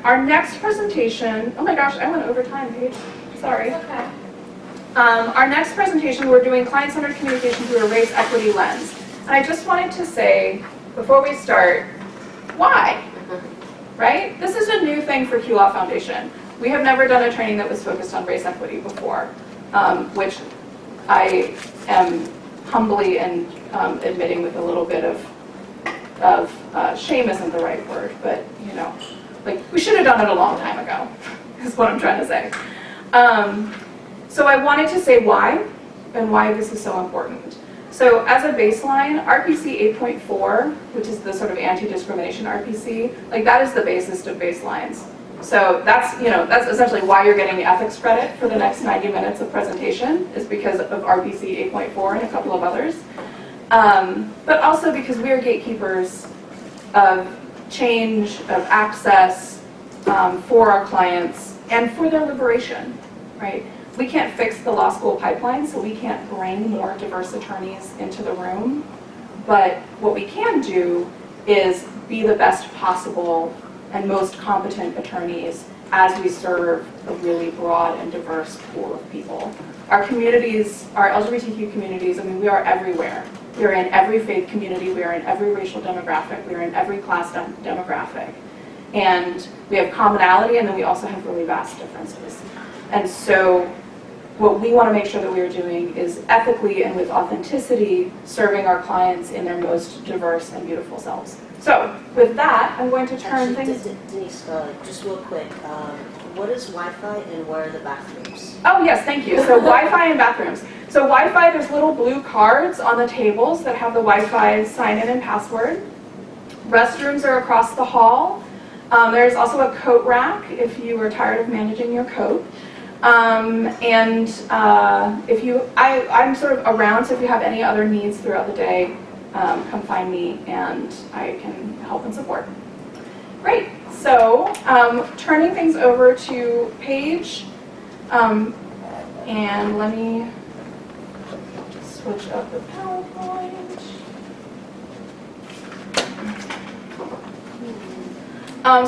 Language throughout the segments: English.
Our next presentation, oh my gosh, I went over time, Paige. Sorry. Okay. Our next presentation, we're doing client-centered communication through a race equity lens. And I just wanted to say, before we start, why? Right? This is a new thing for QLaw Foundation. We have never done a training that was focused on race equity before, which I am humbly and admitting with a little bit of shame isn't the right word, but you know, like we should have done it a long time ago, is what I'm trying to say. So I wanted to say why and why this is so important. So as a baseline, RPC 8.4, which is the sort of anti-discrimination RPC, like that is the basest of baselines. So that's, you know, that's essentially why you're getting ethics credit for the next 90 minutes of presentation, is because of RPC 8.4 and a couple of others. But also because we are gatekeepers of change, of access for our clients and for their liberation, right? We can't fix the law school pipeline, so we can't bring more diverse attorneys into the room. But what we can do is be the best possible and most competent attorneys as we serve a really broad and diverse pool of people. Our communities, our LGBTQ communities, I mean, we are everywhere. We are in every faith community, we are in every racial demographic, we are in every class demographic. And we have commonality, and then we also have really vast differences. And so what we want to make sure that we are doing is ethically and with authenticity serving our clients in their most diverse and beautiful selves. So with that, I'm going to turn things... Denise, just real quick, what is Wi-Fi and where are the bathrooms? Oh yes, thank you. So Wi-Fi and bathrooms. So Wi-Fi, there's little blue cards on the tables that have the Wi-Fi sign-in and password. Restrooms are across the hall. There's also a coat rack if you are tired of managing your coat. If you, I'm sort of around, so if you have any other needs throughout the day, come find me and I can help and support. Great, so turning things over to Paige, and let me switch up the PowerPoint.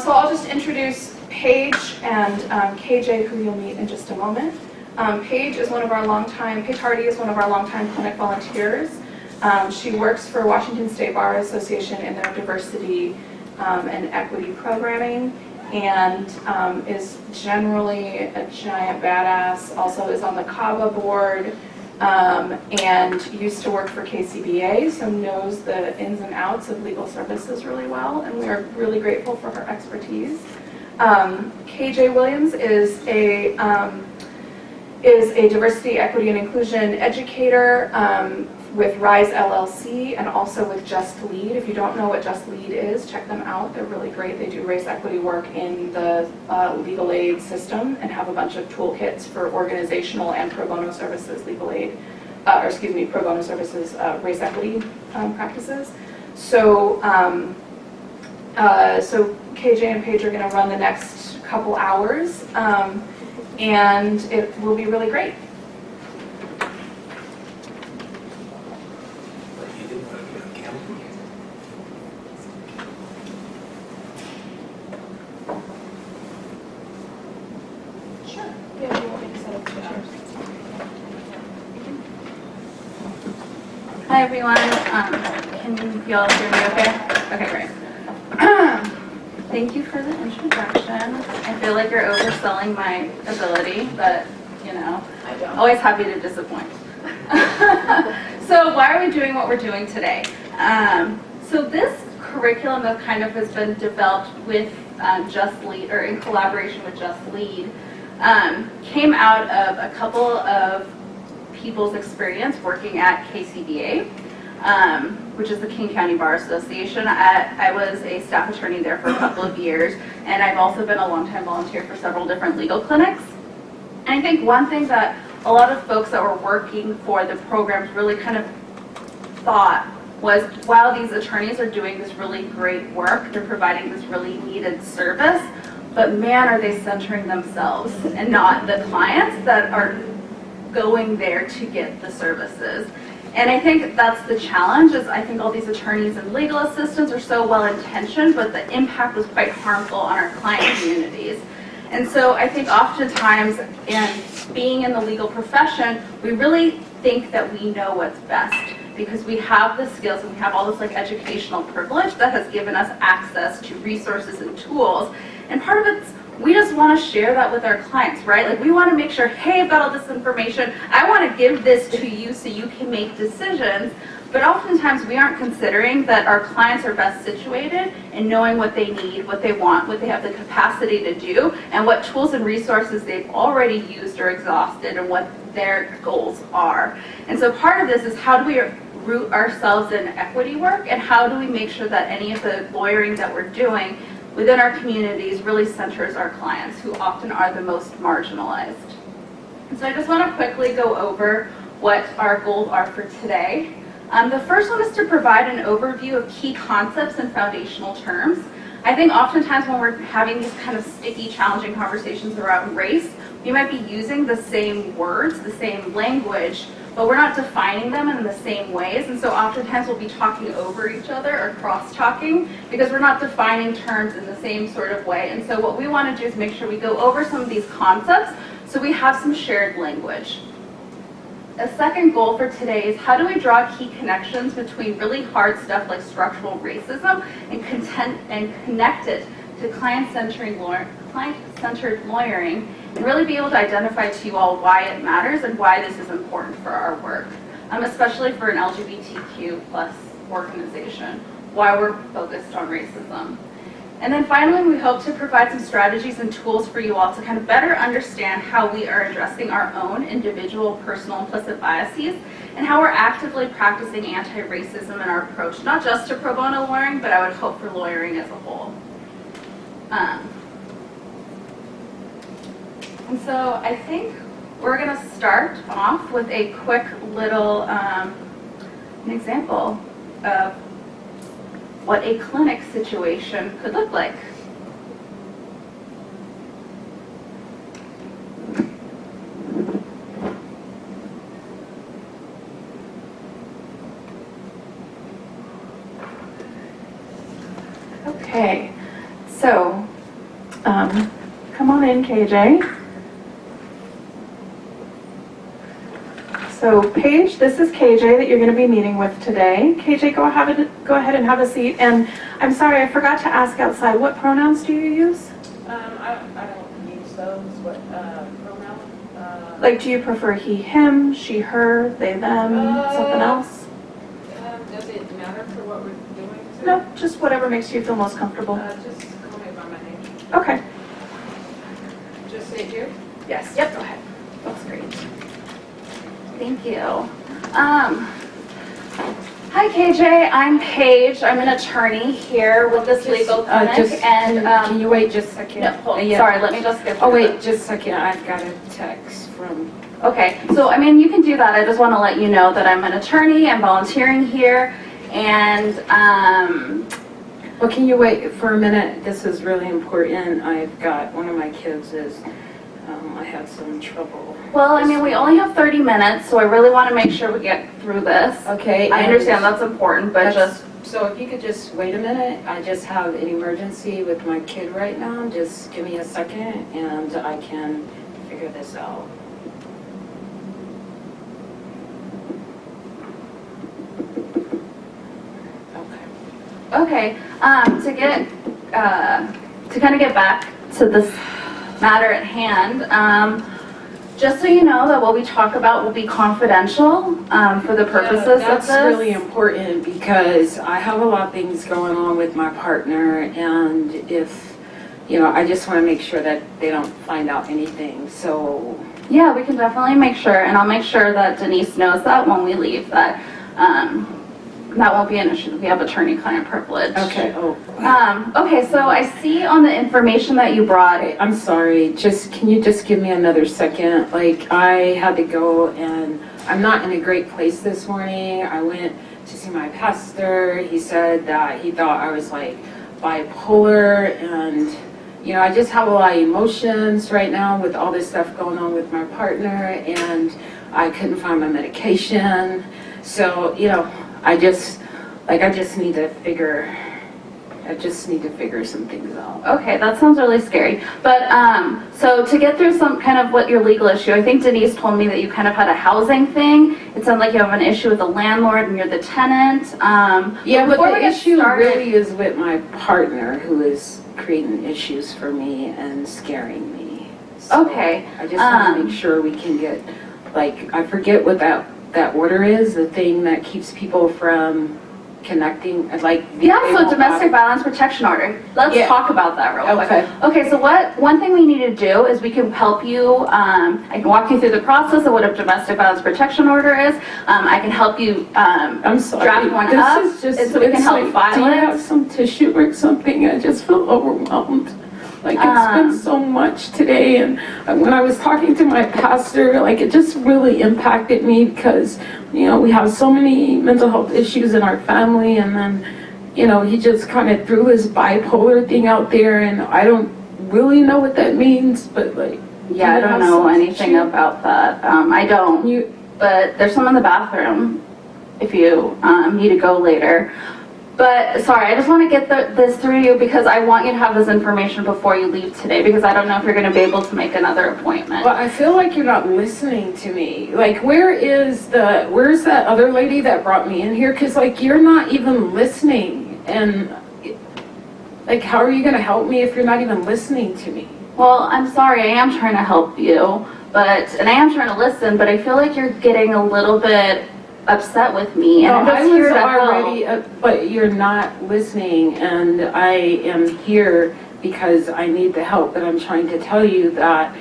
So I'll just introduce Paige and KJ, who you'll meet in just a moment. Paige is one of our Paige Hardy is one of our longtime clinic volunteers. She works for Washington State Bar Association in their diversity and equity programming, and is generally a giant badass. Also is on the CABA board, and used to work for KCBA, so knows the ins and outs of legal services really well, and we are really grateful for her expertise. KJ Williams is a diversity, equity, and inclusion educator with Rise LLC and also with Just Lead. If you don't know what Just Lead is, check them out. They're really great. They do race equity work in the legal aid system and have a bunch of toolkits for organizational and pro bono services legal aid, pro bono services race equity practices. So, so KJ and Paige are going to run the next couple hours, and it will be really great. Sure. Yeah, you want me to set up the chairs? Hi everyone. Can you all hear me okay? Okay, great. Thank you for the introduction. I feel like you're overselling my ability, but you know, always happy to disappoint. So why are we doing what we're doing today? So this curriculum that kind of has been developed with Just Lead, or in collaboration with Just Lead, came out of a couple of people's experience working at KCBA, which is the King County Bar Association. I was a staff attorney there for a couple of years, and I've also been a longtime volunteer for several different legal clinics. And I think one thing that a lot of folks that were working for the programs really kind of thought was, while these attorneys are doing this really great work, they're providing this really needed service, but man, are they centering themselves and not the clients that are going there to get the services. And I think that's the challenge, is I think all these attorneys and legal assistants are so well-intentioned, but the impact was quite harmful on our client communities. And so I think oftentimes in being in the legal profession, we really think that we know what's best because we have the skills and we have all this like educational privilege that has given us access to resources and tools. And part of it's, we just want to share that with our clients, right? Like we want to make sure, hey, I've got all this information. I want to give this to you so you can make decisions. But oftentimes we aren't considering that our clients are best situated in knowing what they need, what they want, what they have the capacity to do, and what tools and resources they've already used or exhausted and what their goals are. And so part of this is how do we root ourselves in equity work, and how do we make sure that any of the lawyering that we're doing within our communities really centers our clients, who often are the most marginalized. And so I just want to quickly go over what our goals are for today. The first one is to provide an overview of key concepts and foundational terms. I think oftentimes when we're having these kind of sticky, challenging conversations around race, we might be using the same words, the same language, but we're not defining them in the same ways. And so oftentimes we'll be talking over each other or cross-talking because we're not defining terms in the same sort of way. And so what we want to do is make sure we go over some of these concepts so we have some shared language. A second goal for today is how do we draw key connections between really hard stuff like structural racism and connect it to client-centered lawyering, and really be able to identify to you all why it matters and why this is important for our work, especially for an LGBTQ plus organization, why we're focused on racism. And then finally, we hope to provide some strategies and tools for you all to kind of better understand how we are addressing our own individual, personal, implicit biases, and how we're actively practicing anti-racism in our approach, not just to pro bono lawyering, but I would hope for lawyering as a whole. And so I think we're going to start off with a quick little an example of what a clinic situation could look like. Okay, so come on in, KJ. So Paige, this is KJ that you're going to be meeting with today. KJ, go ahead and have a seat. And I'm sorry, I forgot to ask outside, what pronouns do you use? I don't use those. What pronoun? Like, do you prefer he, him, she, her, they, them, something else? Does it matter for what we're doing? No, just whatever makes you feel most comfortable. Just call me by my name. Okay. Just say you? Yes. Yep. Go ahead. That's great. Thank you. Hi KJ, I'm Paige. I'm an attorney here with this legal clinic. Can you wait just a second? No, sorry, let me just get through Oh, wait, this. just a second. I've got a text from... Okay, so I mean, you can do that. I just want to let you know that I'm an attorney. I'm volunteering here. And Well, can you wait for a minute? This is really important. I've got one of my kids is... I had some trouble. well, I mean, we only have 30 minutes, so I really want to make sure we get through this. Okay. I understand that's important, but just... So if you could just wait a minute, I just have an emergency with my kid right now. Just give me a second and I can figure this out. Okay, to kind of get back to this matter at hand, just so you know that what we talk about will be confidential for the purposes of this. That's really important because I have a lot of things going on with my partner, and if, I just want to make sure that they don't find out anything, so. Yeah, we can definitely make sure, and I'll make sure that Denise knows that when we leave, that that won't be an issue. We have attorney-client privilege. Okay. Oh. Okay, so I see on the information that you brought. I'm sorry. Can you just give me another second? Like, I had to go, and I'm not in a great place this morning. I went to see my pastor. He said that he thought I was like bipolar, and I just have a lot of emotions right now with all this stuff going on with my partner, and I couldn't find my medication. So, I just need to figure some things out. Okay, that sounds really scary. But, so to get through some kind of what your legal issue, I think Denise told me that you kind of had a housing thing. It sounded like you have an issue with the landlord and you're the tenant. Yeah, but before we the get issue started- really is with my partner, who is creating issues for me and scaring me. So Okay, I just want to make sure we can get, I forget what that order is, the thing that keeps people from connecting, Yeah, so domestic violence protection order. Let's Yeah. talk about that real quick. Okay. Okay, so one thing we need to do is we can help you, I can walk you through the process of what a domestic violence protection order is. I can help you, I'm sorry. draft one this up, is just, and so we can it's help like, file do you it. have some tissue or something? I just feel overwhelmed. It's been so much today, and when I was talking to my pastor, it just really impacted me because, we have so many mental health issues in our family, and then, he just kind of threw his bipolar thing out there, and I don't really know what that means, but Yeah, I don't know anything about that. I don't, You, but there's some in the bathroom if you need to go later. But sorry, I just want to get this through you because I want you to have this information before you leave today because I don't know if you're going to be able to make another appointment. well, I feel like you're not listening to me. Where's that other lady that brought me in here? Because, you're not even listening. And, how are you going to help me if you're not even listening to me? Well, I'm sorry, I am trying to help you, and I am trying to listen, but I feel like you're getting a little bit upset with me, and I'm just here to help. But you're not listening, and I am here because I need the help, but I'm trying to tell you that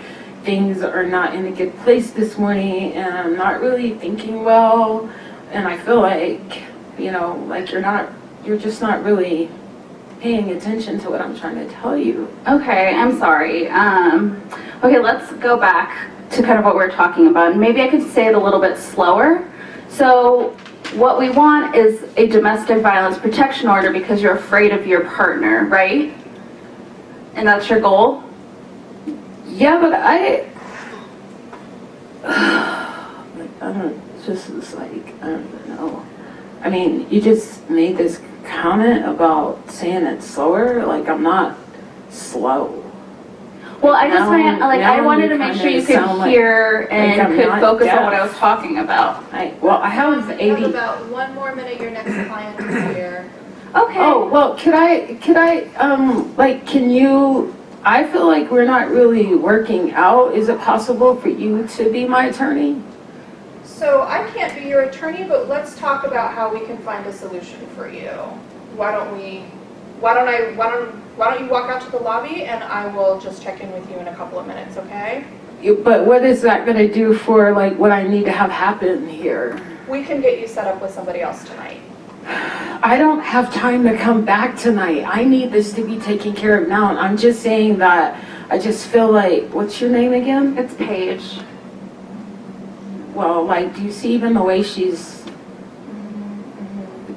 things are not in a good place this morning, and I'm not really thinking well, and I feel like, you're just not really paying attention to what I'm trying to tell you. Okay, I'm sorry. Okay, let's go back to kind of what we're talking about, and maybe I could say it a little bit slower. So what we want is a domestic violence protection order because you're afraid of your partner, right? And that's your goal? Yeah, but I don't even know. I mean, you just made this comment about saying it's slower, I'm not slow. Well, I just meant, I wanted to you make sure kinda you could sound hear and I'm could not focus on deaf. what I was talking about. I have We have 80. about one more minute, your next client is here. Okay. Oh, well, can you, I feel like we're not really working out. Is it possible for you to be my attorney? So I can't be your attorney, but let's talk about how we can find a solution for you. Why don't you walk out to the lobby and I will just check in with you in a couple of minutes, okay? But what is that going to do for what I need to have happen here? We can get you set up with somebody else tonight. I don't have time to come back tonight. I need this to be taken care of now. And I'm just saying that I just feel what's your name again? It's Paige. Well, do you see even the way she's,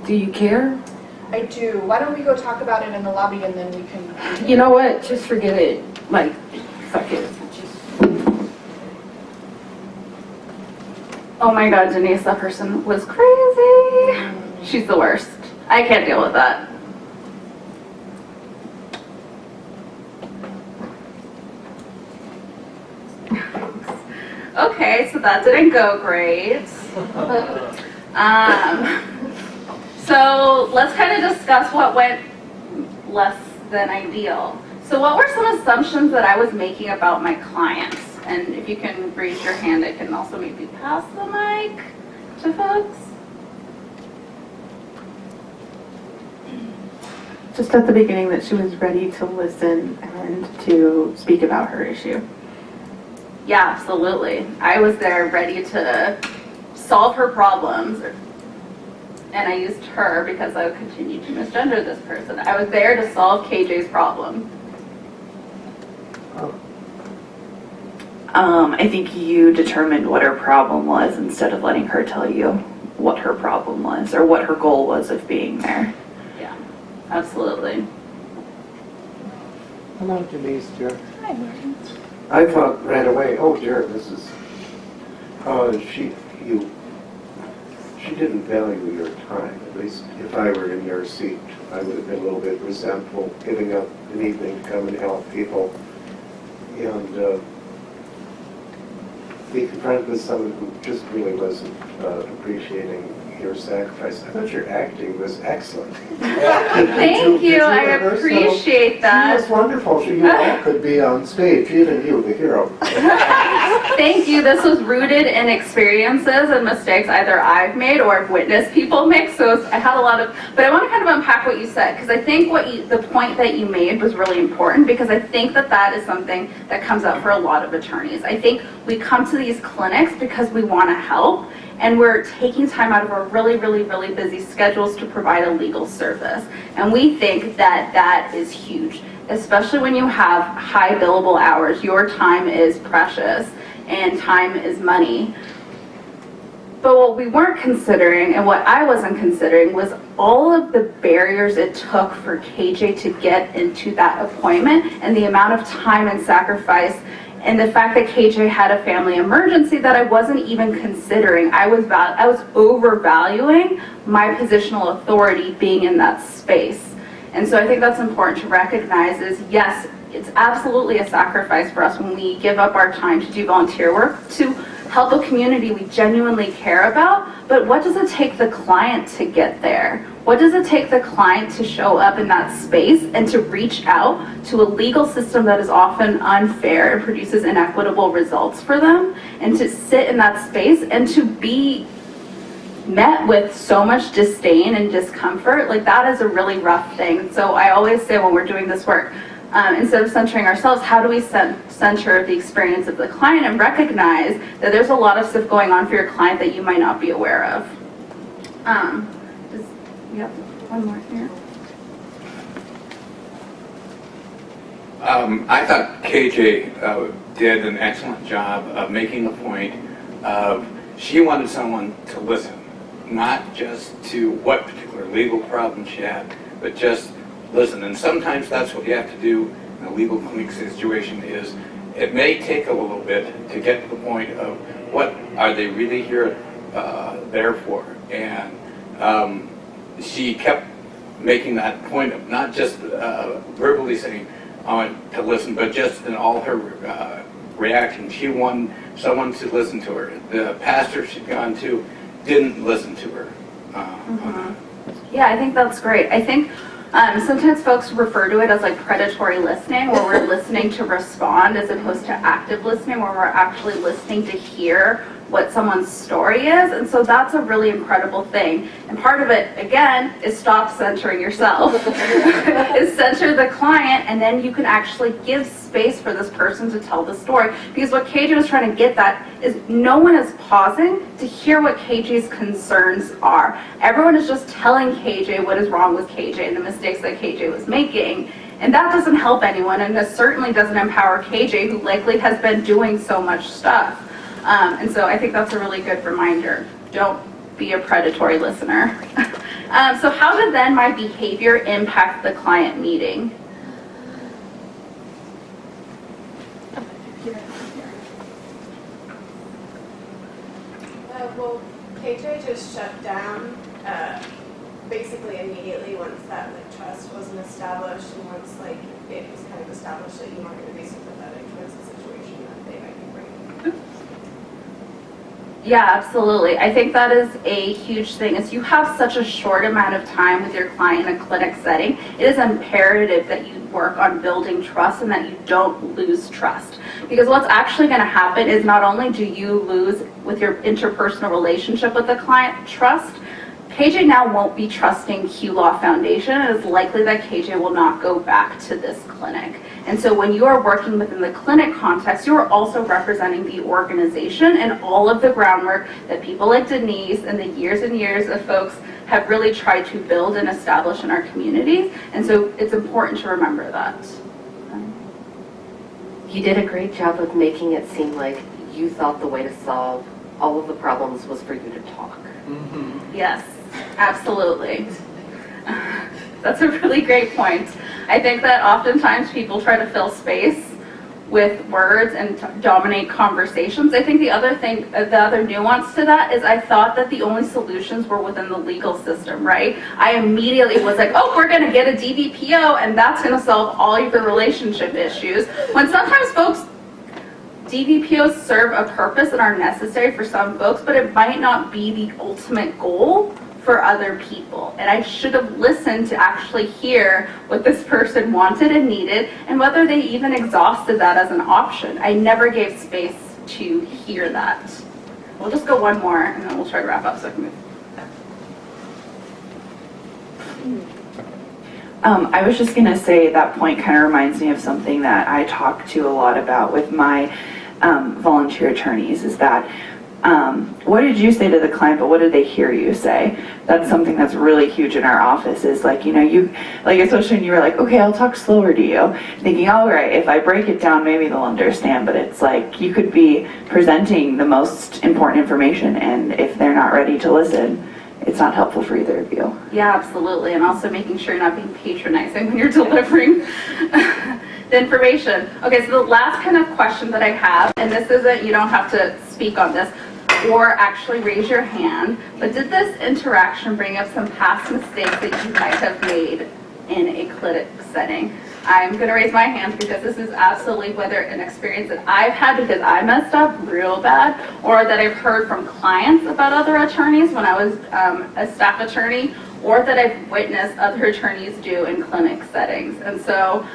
do you care? I do. Why don't we go talk about it in the lobby and then we can... You know what? Just forget it. Fuck it. Oh my God, Denise, that person was crazy. She's the worst. I can't deal with that. Okay, so that didn't go great. So let's kind of discuss what went less than ideal. So what were some assumptions that I was making about my clients? And if you can raise your hand, I can also maybe pass the mic to folks. Just at the beginning that she was ready to listen and to speak about her issue. Yeah, absolutely. I was there ready to solve her problems. And I used her because I would continue to misgender this person. I was there to solve KJ's problem. I think you determined what her problem was instead of letting her tell you what her problem was or what her goal was of being there. Yeah, absolutely. Hello, Denise, dear. Hi, Martin. I thought right away, oh dear, this is, she didn't value your time. At least if I were in your seat, I would have been a little bit resentful, giving up an evening to come and help people. And be confronted with someone who just really wasn't appreciating your sacrifice. I thought your acting was excellent. Thank you, I appreciate She that. was wonderful. You all could be on stage, even you, the hero. Thank you. This was rooted in experiences and mistakes either I've made or I've witnessed people make. So I had a lot of, but I want to kind of unpack what you said, because I think the point that you made was really important, because I think that is something that comes up for a lot of attorneys. I think we come to these clinics because we want to help, and we're taking time out of our really, really, really busy schedules to provide a legal service. And we think that is huge, especially when you have high billable hours. Your time is precious, and time is money. But what we weren't considering, and what I wasn't considering, was all of the barriers it took for KJ to get into that appointment, and the amount of time and sacrifice, and the fact that KJ had a family emergency that I wasn't even considering. I was overvaluing my positional authority being in that space. And so I think that's important to recognize is, yes, it's absolutely a sacrifice for us when we give up our time to do volunteer work to help a community we genuinely care about, but what does it take the client to get there? What does it take the client to show up in that space and to reach out to a legal system that is often unfair and produces inequitable results for them, and to sit in that space and to be met with so much disdain and discomfort? Like, that is a really rough thing. So I always say when we're doing this work, instead of centering ourselves, how do we center the experience of the client and recognize that there's a lot of stuff going on for your client that you might not be aware of? Yep, one more here. I thought KJ did an excellent job of making the point of she wanted someone to listen, not just to what particular legal problem she had, but just listen. And sometimes that's what you have to do in a legal clinic situation. Is it may take a little bit to get to the point of what are they really here there for. And she kept making that point of not just verbally saying I want to listen, but just in all her reactions. She wanted someone to listen to her. The pastor she'd gone to didn't listen to her. Yeah, I think that's great. I think sometimes folks refer to it as like predatory listening, where we're listening to respond as opposed to active listening, where we're actually listening to hear what someone's story is. And so that's a really incredible thing. And part of it, again, is stop centering yourself. Is center the client, and then you can actually give space for this person to tell the story. Because what KJ was trying to get at is no one is pausing to hear what KJ's concerns are. Everyone is just telling KJ what is wrong with KJ and the mistakes that KJ was making. And that doesn't help anyone, and this certainly doesn't empower KJ, who likely has been doing so much stuff. And so I think that's a really good reminder. Don't be a predatory listener. So how did then my behavior impact the client meeting? Well, KJ just shut down basically immediately once that trust wasn't established, and once it was kind of established that you weren't going to be sympathetic towards the situation that they might be bringing. Yeah, absolutely. I think that is a huge thing. Is you have such a short amount of time with your client in a clinic setting, it is imperative that you work on building trust and that you don't lose trust. Because what's actually going to happen is not only do you lose with your interpersonal relationship with the client trust, KJ now won't be trusting Q Law Foundation. It is likely that KJ will not go back to this clinic. And so when you are working within the clinic context, you are also representing the organization and all of the groundwork that people like Denise and the years and years of folks have really tried to build and establish in our communities. And so it's important to remember that. You did a great job of making it seem like you thought the way to solve all of the problems was for you to talk. Yes, absolutely. That's a really great point. I think that oftentimes people try to fill space with words and dominate conversations. I think the other nuance to that is I thought that the only solutions were within the legal system, right? I immediately was like, oh, we're gonna get a DVPO and that's gonna solve all of your relationship issues. When sometimes folks, DVPOs serve a purpose and are necessary for some folks, but it might not be the ultimate goal for other people. And I should have listened to actually hear what this person wanted and needed and whether they even exhausted that as an option. I never gave space to hear that. We'll just go one more and then we'll try to wrap up so I can move. I was just going to say that point kind of reminds me of something that I talk to a lot about with my volunteer attorneys is that what did you say to the client, but what did they hear you say? That's something that's really huge in our office is like, especially when you were like, okay, I'll talk slower to you, thinking, all right, if I break it down, maybe they'll understand, but it's like you could be presenting the most important information, and if they're not ready to listen, it's not helpful for either of you. Yeah, absolutely, and also making sure you're not being patronizing when you're delivering the information. Okay, so the last kind of question that I have, and this isn't, you don't have to speak on this or actually raise your hand, but did this interaction bring up some past mistakes that you might have made in a clinic setting? I'm going to raise my hand because this is absolutely whether an experience that I've had because I messed up real bad, or that I've heard from clients about other attorneys when I was a staff attorney, or that I've witnessed other attorneys do in clinic settings. And so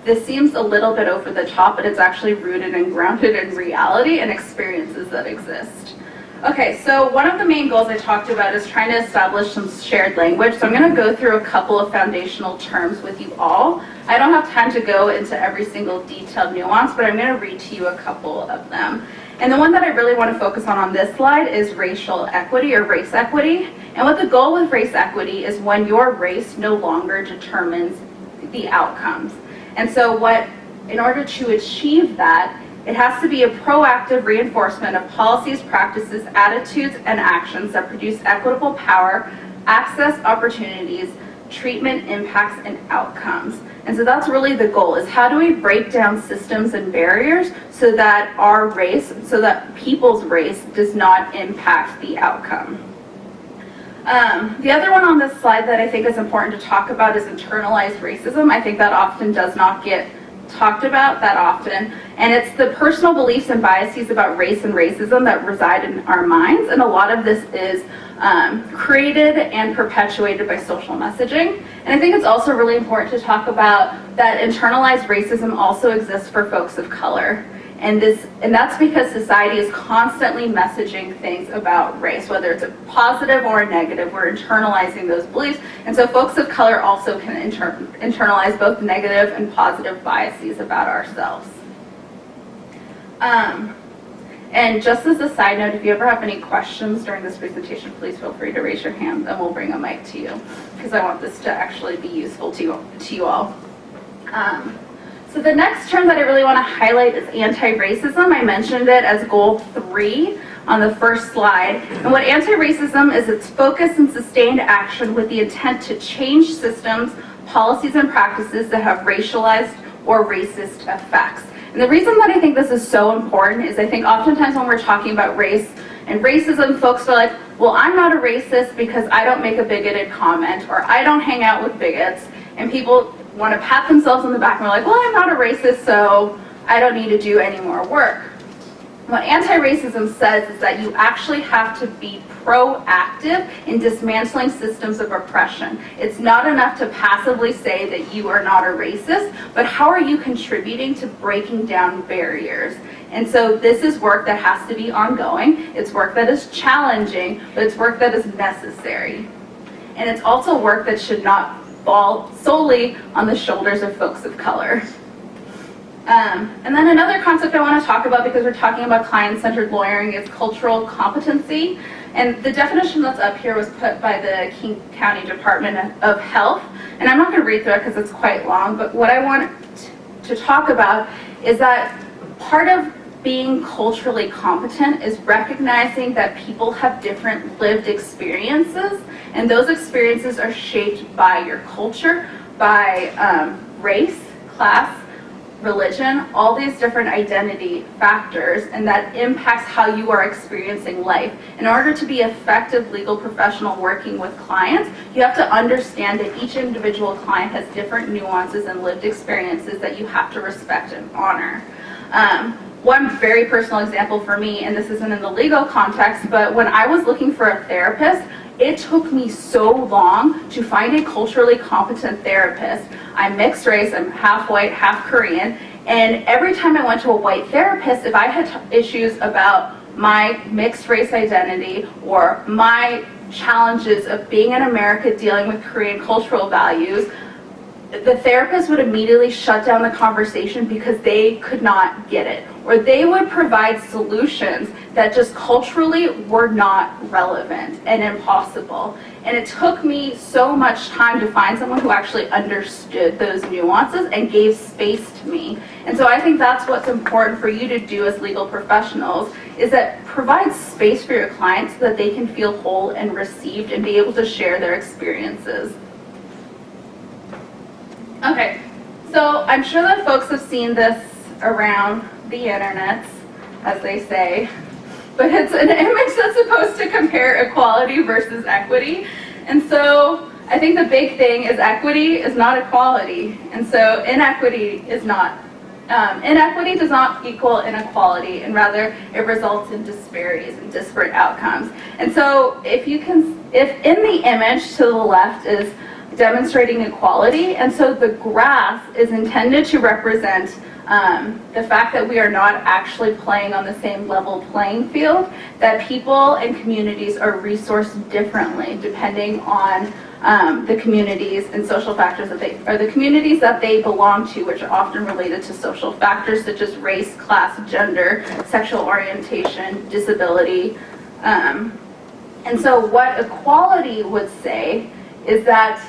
this seems a little bit over the top, but it's actually rooted and grounded in reality and experiences that exist. Okay, so one of the main goals I talked about is trying to establish some shared language. So I'm going to go through a couple of foundational terms with you all. I don't have time to go into every single detailed nuance, but I'm going to read to you a couple of them. And the one that I really want to focus on this slide is racial equity or race equity. And what the goal with race equity is when your race no longer determines the outcomes. And so in order to achieve that, it has to be a proactive reinforcement of policies, practices, attitudes, and actions that produce equitable power, access, opportunities, treatment, impacts, and outcomes. And so that's really the goal, is how do we break down systems and barriers so that our race, so that people's race does not impact the outcome. The other one on this slide that I think is important to talk about is internalized racism. I think that often does not get talked about that often, and it's the personal beliefs and biases about race and racism that reside in our minds, and a lot of this is created and perpetuated by social messaging. And I think it's also really important to talk about that internalized racism also exists for folks of color. And that's because society is constantly messaging things about race, whether it's a positive or a negative. We're internalizing those beliefs. And so folks of color also can internalize both negative and positive biases about ourselves. And just as a side note, if you ever have any questions during this presentation, please feel free to raise your hand and we'll bring a mic to you, because I want this to actually be useful to you all. So the next term that I really want to highlight is anti-racism. I mentioned it as goal 3 on the first slide. And what anti-racism is, it's focused and sustained action with the intent to change systems, policies, and practices that have racialized or racist effects. And the reason that I think this is so important is I think oftentimes when we're talking about race and racism, folks are like, well, I'm not a racist because I don't make a bigoted comment, or I don't hang out with bigots. And people want to pat themselves on the back and they're like, well, I'm not a racist, so I don't need to do any more work. What anti-racism says is that you actually have to be proactive in dismantling systems of oppression. It's not enough to passively say that you are not a racist, but how are you contributing to breaking down barriers? And so this is work that has to be ongoing. It's work that is challenging, but it's work that is necessary. And it's also work that should not fall solely on the shoulders of folks of color. And then another concept I want to talk about, because we're talking about client-centered lawyering, is cultural competency. And the definition that's up here was put by the King County Department of Health. And I'm not going to read through it because it's quite long, but what I want to talk about is that part of being culturally competent is recognizing that people have different lived experiences, and those experiences are shaped by your culture, by race, class, religion, all these different identity factors, and that impacts how you are experiencing life. In order to be effective legal professional working with clients, you have to understand that each individual client has different nuances and lived experiences that you have to respect and honor. One very personal example for me, and this isn't in the legal context, but when I was looking for a therapist, it took me so long to find a culturally competent therapist. I'm mixed race, I'm half white, half Korean, and every time I went to a white therapist, if I had issues about my mixed race identity or my challenges of being in America dealing with Korean cultural values, the therapist would immediately shut down the conversation because they could not get it. Or they would provide solutions that just culturally were not relevant and impossible. And it took me so much time to find someone who actually understood those nuances and gave space to me. And so I think that's what's important for you to do as legal professionals, is that provide space for your clients so that they can feel whole and received and be able to share their experiences. Okay, so I'm sure that folks have seen this around the internet, as they say, but it's an image that's supposed to compare equality versus equity. And so I think the big thing is equity is not equality. And so inequity is not, inequity does not equal inequality, and rather it results in disparities and disparate outcomes. And so if in the image to the left is demonstrating equality, and so the graph is intended to represent the fact that we are not actually playing on the same level playing field, that people and communities are resourced differently depending on the communities and social factors that they, or the communities that they belong to, which are often related to social factors such as race, class, gender, sexual orientation, disability. And so what equality would say is that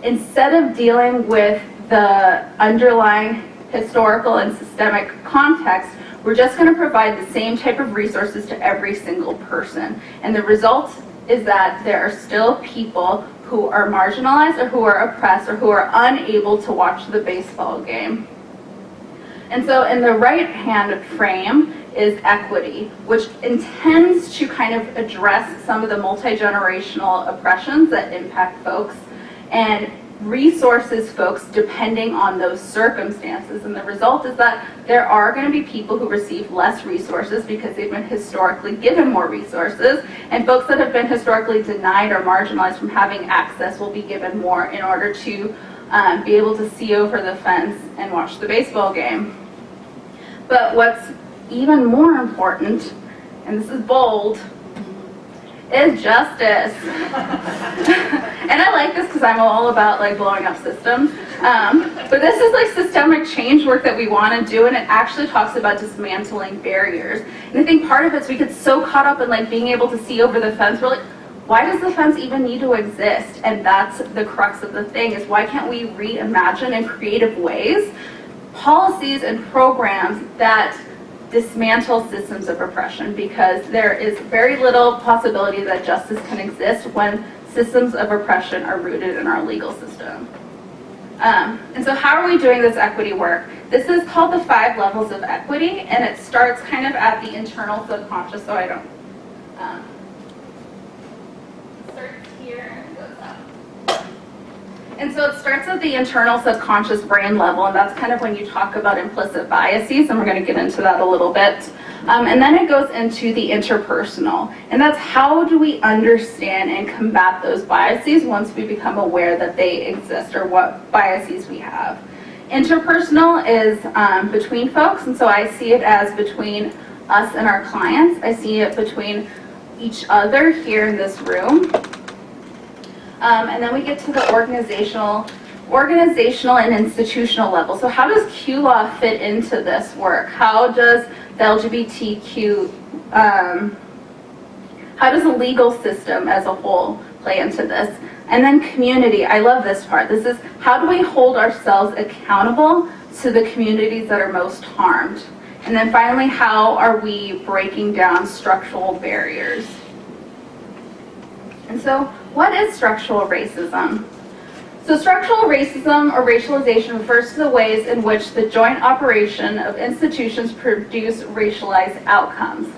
instead of dealing with the underlying historical and systemic context, we're just going to provide the same type of resources to every single person. And the result is that there are still people who are marginalized or who are oppressed or who are unable to watch the baseball game. And so in the right-hand frame is equity, which intends to kind of address some of the multi-generational oppressions that impact folks and resources folks depending on those circumstances. And the result is that there are going to be people who receive less resources because they've been historically given more resources, and folks that have been historically denied or marginalized from having access will be given more in order to be able to see over the fence and watch the baseball game. But what's even more important, and this is bold, is justice. And I like this because I'm all about like blowing up systems. But this is like systemic change work that we want to do, and it actually talks about dismantling barriers. And I think part of it is we get so caught up in like being able to see over the fence. We're like, why does the fence even need to exist? And that's the crux of the thing, is why can't we reimagine in creative ways policies and programs that dismantle systems of oppression, because there is very little possibility that justice can exist when systems of oppression are rooted in our legal system. And so how are we doing this equity work? This is called the 5 levels of equity, and it starts kind of at the internal subconscious, so I don't, starts here and goes up. And so it starts at the internal subconscious brain level, and that's kind of when you talk about implicit biases, and we're going to get into that a little bit. And then it goes into the interpersonal, and that's how do we understand and combat those biases once we become aware that they exist, or what biases we have. Interpersonal is between folks, and so I see it as between us and our clients. I see it between each other here in this room. And then we get to the organizational and institutional level. So how does Q law fit into this work? How does the LGBTQ, how does the legal system as a whole play into this? And then community, I love this part. This is how do we hold ourselves accountable to the communities that are most harmed? And then finally, how are we breaking down structural barriers? And so, what is structural racism? So structural racism or racialization refers to the ways in which the joint operation of institutions produce racialized outcomes.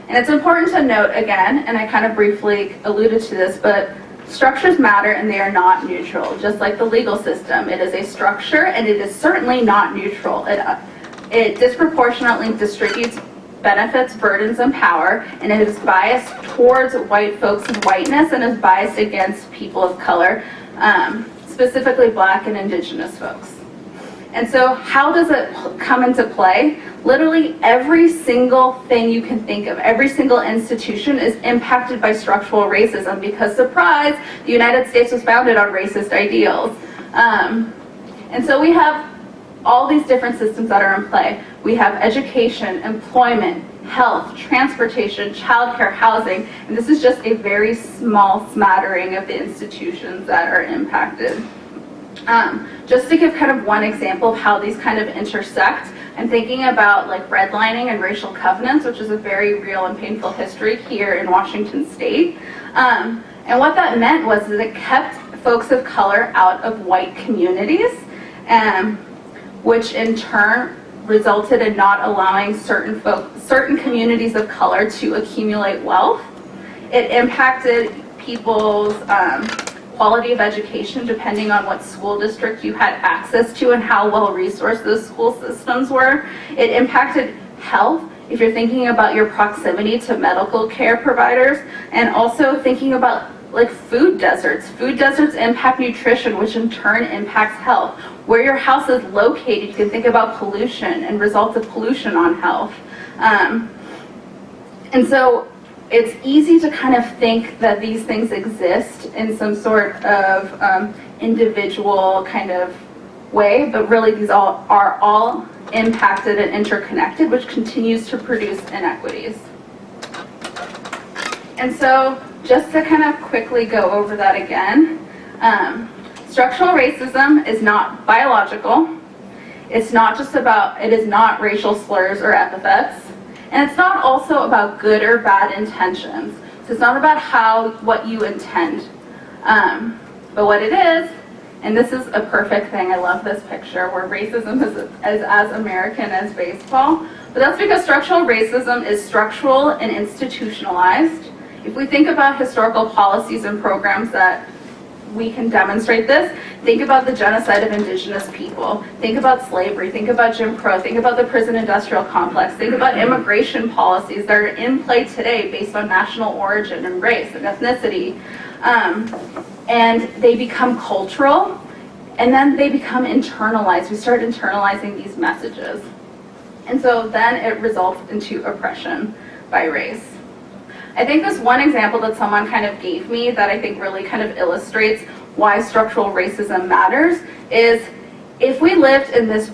And it's important to note again, and I kind of briefly alluded to this, but structures matter and they are not neutral. Just like the legal system, it is a structure and it is certainly not neutral. It disproportionately distributes benefits, burdens, and power, and it is biased towards white folks and whiteness and is biased against people of color, specifically Black and Indigenous folks. And so how does it come into play? Literally every single thing you can think of, every single institution is impacted by structural racism because, surprise, the United States was founded on racist ideals. And so we have all these different systems that are in play. We have education, employment, health, transportation, childcare, housing, and this is just a very small smattering of the institutions that are impacted. Just to give kind of one example of how these kind of intersect, I'm thinking about like redlining and racial covenants, which is a very real and painful history here in Washington State. And what that meant was that it kept folks of color out of white communities, which in turn resulted in not allowing certain communities of color to accumulate wealth. It impacted people's quality of education depending on what school district you had access to and how well resourced those school systems were. It impacted health, if you're thinking about your proximity to medical care providers, and also thinking about like food deserts. Food deserts impact nutrition, which in turn impacts health. Where your house is located, you can think about pollution and results of pollution on health. And so it's easy to kind of think that these things exist in some sort of individual kind of way, but really these are all impacted and interconnected, which continues to produce inequities. And so just to kind of quickly go over that again, structural racism is not biological. It's not just about, it is not racial slurs or epithets. And it's not also about good or bad intentions. So it's not about what you intend. But what it is, and this is a perfect thing, I love this picture, where racism is as American as baseball. But that's because structural racism is structural and institutionalized. If we think about historical policies and programs that we can demonstrate this, think about the genocide of indigenous people, think about slavery, think about Jim Crow, think about the prison industrial complex, think about immigration policies that are in play today based on national origin and race and ethnicity. And they become cultural, and then they become internalized. We start internalizing these messages. And so then it results into oppression by race. I think this one example that someone kind of gave me that I think really kind of illustrates why structural racism matters is if we lived in this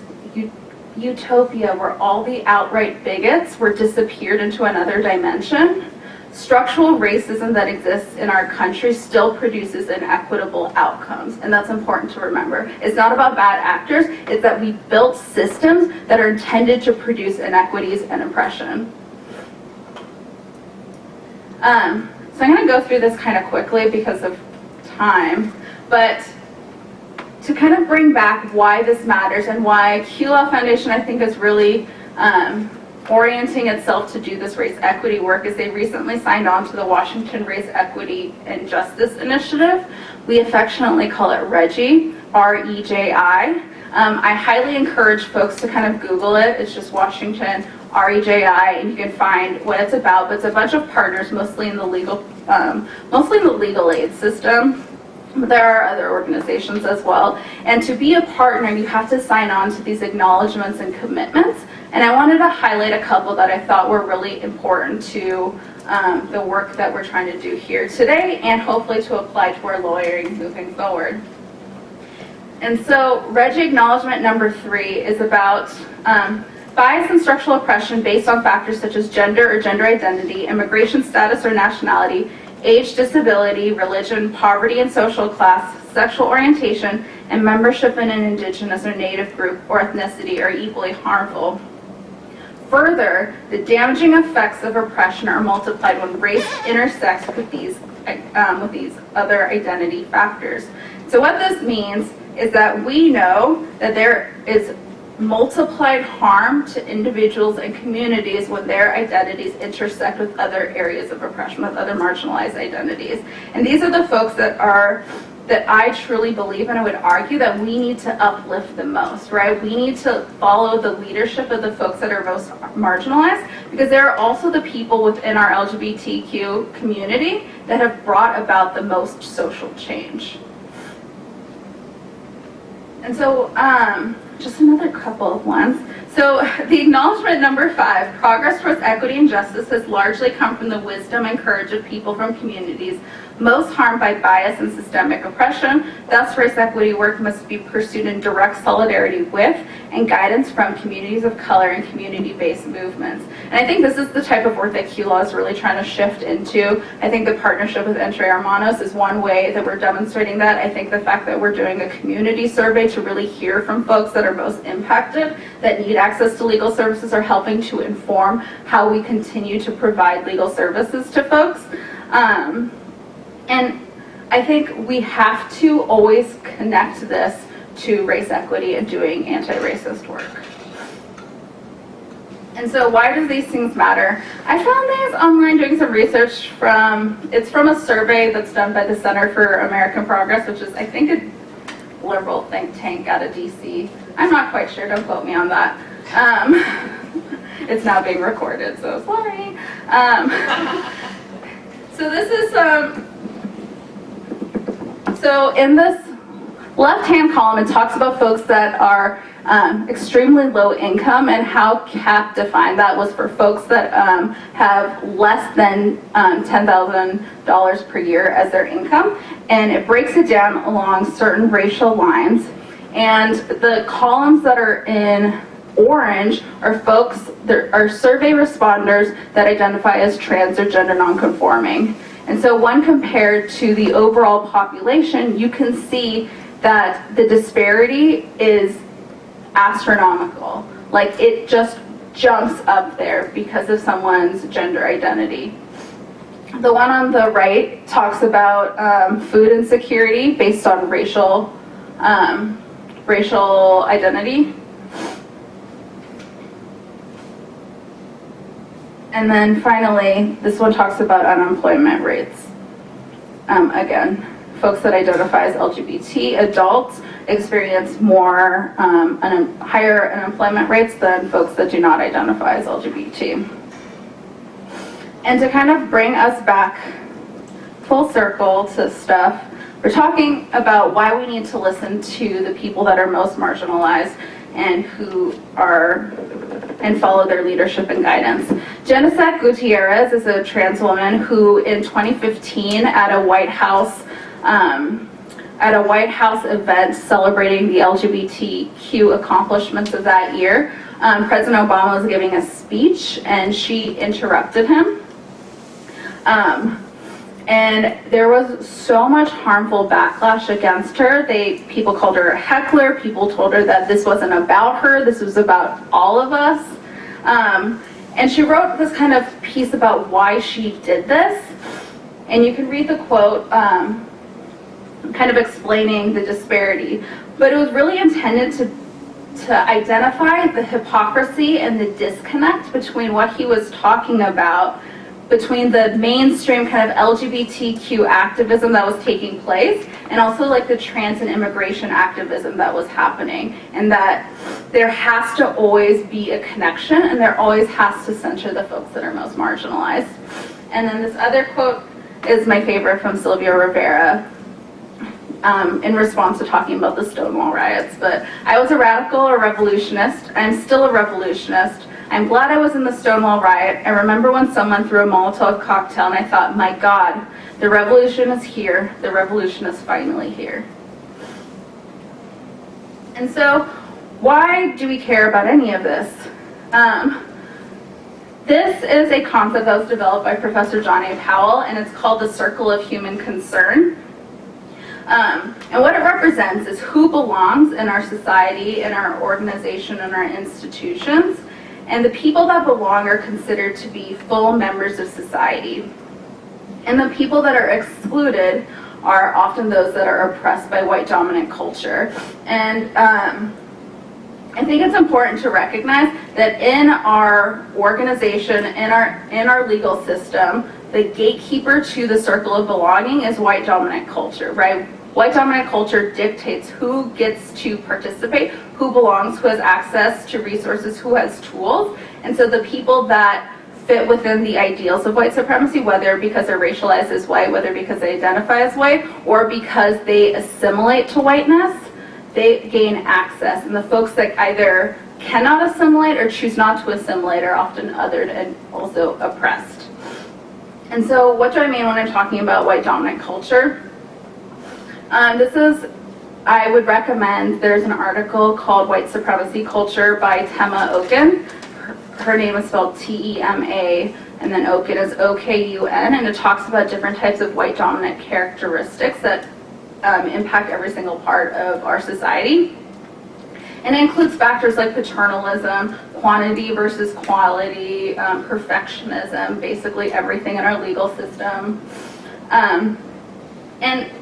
utopia where all the outright bigots were disappeared into another dimension, structural racism that exists in our country still produces inequitable outcomes, and that's important to remember. It's not about bad actors, it's that we built systems that are intended to produce inequities and oppression. So I'm going to go through this kind of quickly because of time, but to kind of bring back why this matters and why QLaw Foundation I think is really orienting itself to do this race equity work is they recently signed on to the Washington Race Equity and Justice Initiative. We affectionately call it REGI, R-E-J-I. I highly encourage folks to kind of Google it. It's just Washington REJI, and you can find what it's about. But it's a bunch of partners, mostly in the legal aid system. But there are other organizations as well. And to be a partner, you have to sign on to these acknowledgments and commitments. And I wanted to highlight a couple that I thought were really important to the work that we're trying to do here today, and hopefully to apply to our lawyering moving forward. And so, REGI acknowledgement number 3 is about bias and structural oppression based on factors such as gender or gender identity, immigration status or nationality, age, disability, religion, poverty and social class, sexual orientation, and membership in an indigenous or native group or ethnicity are equally harmful. Further, the damaging effects of oppression are multiplied when race intersects with these other identity factors. So what this means is that we know that there is multiplied harm to individuals and communities when their identities intersect with other areas of oppression, with other marginalized identities. And these are the folks that I truly believe, and I would argue that we need to uplift the most, right? We need to follow the leadership of the folks that are most marginalized, because there are also the people within our LGBTQ community that have brought about the most social change. And so, just another couple of ones. So the acknowledgement number 5, progress towards equity and justice has largely come from the wisdom and courage of people from communities most harmed by bias and systemic oppression. Thus, race equity work must be pursued in direct solidarity with and guidance from communities of color and community-based movements. And I think this is the type of work that QLaw is really trying to shift into. I think the partnership with Entre Hermanos is one way that we're demonstrating that. I think the fact that we're doing a community survey to really hear from folks that are most impacted, that need access to legal services, are helping to inform how we continue to provide legal services to folks. And I think we have to always connect this to race equity and doing anti-racist work. And so why do these things matter? I found these online doing some research it's from a survey that's done by the Center for American Progress, which is, I think, a liberal think tank out of DC. I'm not quite sure, don't quote me on that. It's now being recorded, so sorry. So this is, so in this left-hand column, it talks about folks that are extremely low income and how CAP defined that was for folks that have less than $10,000 per year as their income. And it breaks it down along certain racial lines. And the columns that are in orange are folks that are survey responders that identify as trans or gender nonconforming. And so when compared to the overall population, you can see that the disparity is astronomical. Like, it just jumps up there because of someone's gender identity. The one on the right talks about food insecurity based on racial identity. And then finally, this one talks about unemployment rates. Again, folks that identify as LGBT adults experience more higher unemployment rates than folks that do not identify as LGBT. And to kind of bring us back full circle to stuff, we're talking about why we need to listen to the people that are most marginalized and and follow their leadership and guidance. Geneset Gutierrez is a trans woman who in 2015 at a White House event celebrating the LGBTQ accomplishments of that year, President Obama was giving a speech and she interrupted him. And there was so much harmful backlash against her. People called her a heckler. People told her that this wasn't about her. This was about all of us. And she wrote this kind of piece about why she did this. And you can read the quote kind of explaining the disparity. But it was really intended to identify the hypocrisy and the disconnect between what he was talking about, between the mainstream kind of LGBTQ activism that was taking place and also like the trans and immigration activism that was happening, and that there has to always be a connection and there always has to center the folks that are most marginalized. And then this other quote is my favorite from Sylvia Rivera in response to talking about the Stonewall riots. But I was a radical, a revolutionist. I'm still a revolutionist. I'm glad I was in the Stonewall riot. I remember when someone threw a Molotov cocktail and I thought, my God, the revolution is here. The revolution is finally here. And so why do we care about any of this? This is a concept that was developed by Professor John A. Powell, and it's called the Circle of Human Concern. And what it represents is who belongs in our society, in our organization, in our institutions. And the people that belong are considered to be full members of society. And the people that are excluded are often those that are oppressed by white dominant culture. And I think it's important to recognize that in our organization, in our legal system, the gatekeeper to the circle of belonging is white dominant culture, right? White dominant culture dictates who gets to participate, who belongs, who has access to resources, who has tools. And so the people that fit within the ideals of white supremacy, whether because they're racialized as white, whether because they identify as white, or because they assimilate to whiteness, they gain access. And the folks that either cannot assimilate or choose not to assimilate are often othered and also oppressed. And so what do I mean when I'm talking about white dominant culture? I would recommend, there's an article called White Supremacy Culture by Tema Okun. Her name is spelled T-E-M-A, and then Okun is O-K-U-N, and it talks about different types of white dominant characteristics that impact every single part of our society. And it includes factors like paternalism, quantity versus quality, perfectionism, basically everything in our legal system. And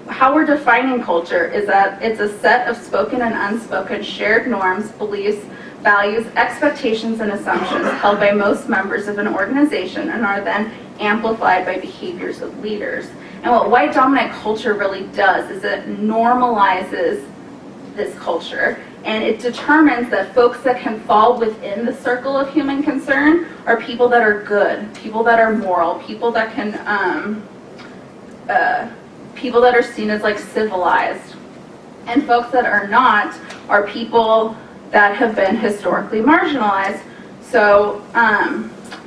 how we're defining culture is that it's a set of spoken and unspoken shared norms, beliefs, values, expectations, and assumptions held by most members of an organization and are then amplified by behaviors of leaders. And what white dominant culture really does is it normalizes this culture, and it determines that folks that can fall within the circle of human concern are people that are good, people that are moral, people that can, people that are seen as like civilized. And folks that are not are people that have been historically marginalized. So